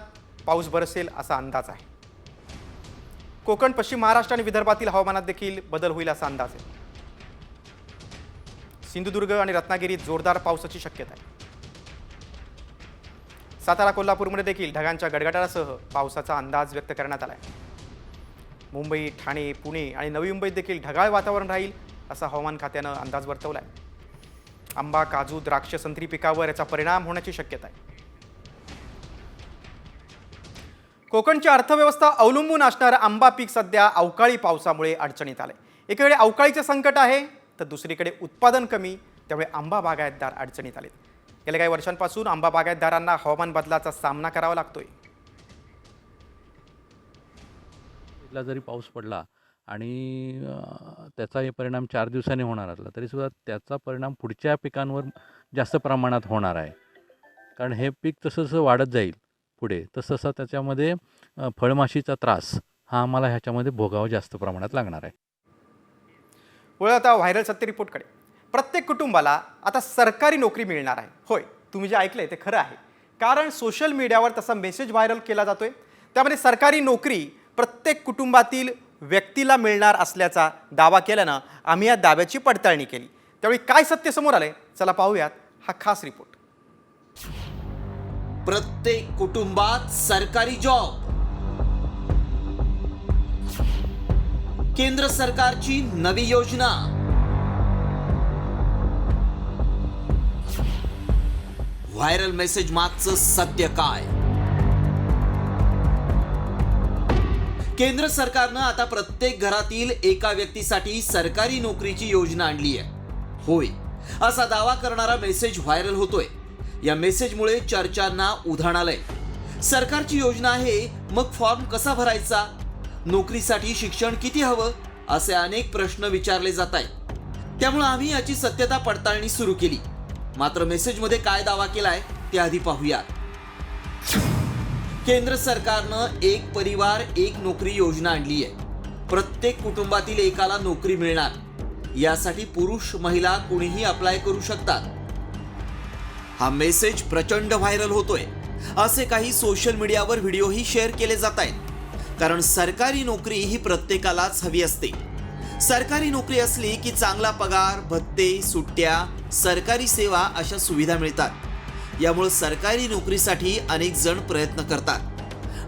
पाऊस बरसेल असा अंदाज आहे. कोकण, पश्चिम महाराष्ट्र आणि विदर्भातील हवामानात देखील बदल होईल असा अंदाज आहे. सिंधुदुर्ग आणि रत्नागिरीत जोरदार पावसाची शक्यता आहे. सातारा, कोल्हापूरमध्ये देखील ढगांच्या गडगडाटासह पावसाचा अंदाज व्यक्त करण्यात आला आहे. मुंबई, ठाणे, पुणे आणि नवी मुंबईत देखील ढगाळ वातावरण राहील असा हवामान खात्यानं अंदाज वर्तवला आहे. आंबा, काजू, द्राक्ष, संत्री पिकावर याचा परिणाम होण्याची शक्यता आहे. कोकणची अर्थव्यवस्था अवलंबून असणारं आंबा पीक सध्या अवकाळी पावसामुळे अडचणीत आलंय. एकीकडे अवकाळीचे संकट आहे तर दुसरीकडे उत्पादन कमी, त्यामुळे आंबा बागायतदार अडचणीत आलेत. गेल्या काही वर्षांपासून आंबा बागायतदारांना हवामान बदलाचा सामना करावा लागतोय. ला जरी पाऊस पडला आणि त्याचा परिणाम 4 दिवसांनी होणार असला तरीसुद्धा त्याचा परिणाम पुढच्या पिकांवर जास्त प्रमाणात होणार आहे. कारण हे पीक तसं जसं वाढत जाईल पुढे तसं त्याच्यामध्ये फळमाशीचा त्रास हा आम्हाला ह्याच्यामध्ये भोगावा जास्त प्रमाणात लागणार आहे. वळ आता व्हायरल सत्य रिपोर्टकडे. प्रत्येक कुटुंबाला आता सरकारी नोकरी मिळणार आहे. होय, तुम्ही जे ऐकलंय ते खरं आहे. कारण सोशल मीडियावर तसा मेसेज व्हायरल केला जातोय. त्यामध्ये सरकारी नोकरी प्रत्येक कुटुंबातील व्यक्तीला मिळणार असल्याचा दावा केल्यानं आम्ही या दाव्याची पडताळणी केली. त्यावेळी काय सत्य समोर आलंय चला पाहूयात हा खास रिपोर्ट. प्रत्येक कुटुंबात सरकारी जॉब. केंद्र सरकारची नवी योजना. व्हायरल मेसेज मागचं सत्य काय? केंद्र सरकारनं आता प्रत्येक घरातील एका व्यक्तीसाठी सरकारी नोकरीची योजना आणली आहे. होय, असा दावा करणारा मेसेज व्हायरल होतोय. या मेसेजमुळे चर्चांना उधाण आलंय. सरकारची योजना आहे, मग फॉर्म कसा भरायचा? नोकरीसाठी शिक्षण किती हवं? असे अनेक प्रश्न विचारले जात आहेत. त्यामुळे आम्ही याची सत्यता पडताळणी सुरू केली. मात्र मेसेजमध्ये काय दावा केलाय ते आधी पाहूया. केंद्र सरकारनं एक परिवार एक नोकरी योजना आणली आहे. प्रत्येक कुटुंबातील एकाला नोकरी मिळणार. यासाठी पुरुष महिला कुणीही अप्लाय करू शकतात. हा मेसेज प्रचंड व्हायरल होतोय. असे काही सोशल मीडियावर व्हिडिओही शेअर केले जात आहेत. कारण सरकारी नोकरी ही प्रत्येकालाच हवी असते. सरकारी नोकरी असली की चांगला पगार, भत्ते, सुट्ट्या, सरकारी सेवा अशा सुविधा मिळतात. यामुळे सरकारी नोकरीसाठी अनेक जण प्रयत्न करतात.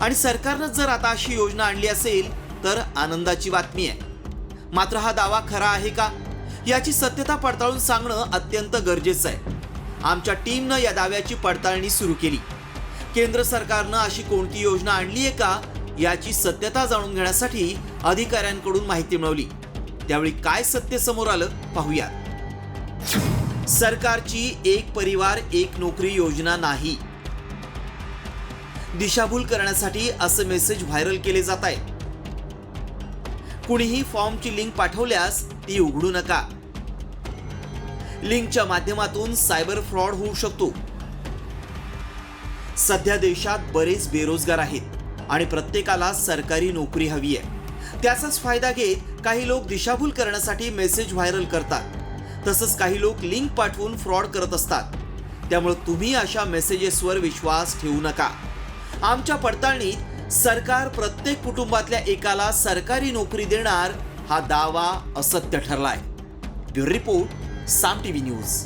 आणि सरकारनं जर आता अशी योजना आणली असेल तर आनंदाची बातमी आहे. मात्र हा दावा खरा आहे का याची सत्यता पडताळून सांगणं अत्यंत गरजेचं आहे. आमच्या टीमनं या दाव्याची पडताळणी सुरू केली. केंद्र सरकारनं अशी कोणती योजना आणली आहे का याची सत्यता जाणून घेण्यासाठी अधिकाऱ्यांकडून माहिती मिळवली. त्यावेळी काय सत्य समोर आलं पाहूया. सरकारची एक परिवार एक नोकरी योजना नाही. दिशाभूल करण्यासाठी असे मेसेज व्हायरल केले जात आहेत. कुणीही फॉर्मची लिंक पाठवल्यास ती उघडू नका. लिंकच्या माध्यमातून सायबर फ्रॉड होऊ शकतो. सध्या देशात बरेच बेरोजगार आहेत आणि प्रत्येकाला सरकारी नोकरी हवी आहे. त्याचाच फायदा घेत काही लोक दिशाभूल करण्यासाठी मेसेज व्हायरल करतात. तसंच काही लोक लिंक पाठवून फ्रॉड करत असतात. त्यामुळे तुम्ही अशा मेसेजेसवर विश्वास ठेवू नका. आमच्या पडताळणीत सरकार प्रत्येक कुटुंबातल्या एकाला सरकारी नोकरी देणार हा दावा असत्य ठरलाय. ब्युरो रिपोर्ट, साम टीव्ही न्यूज.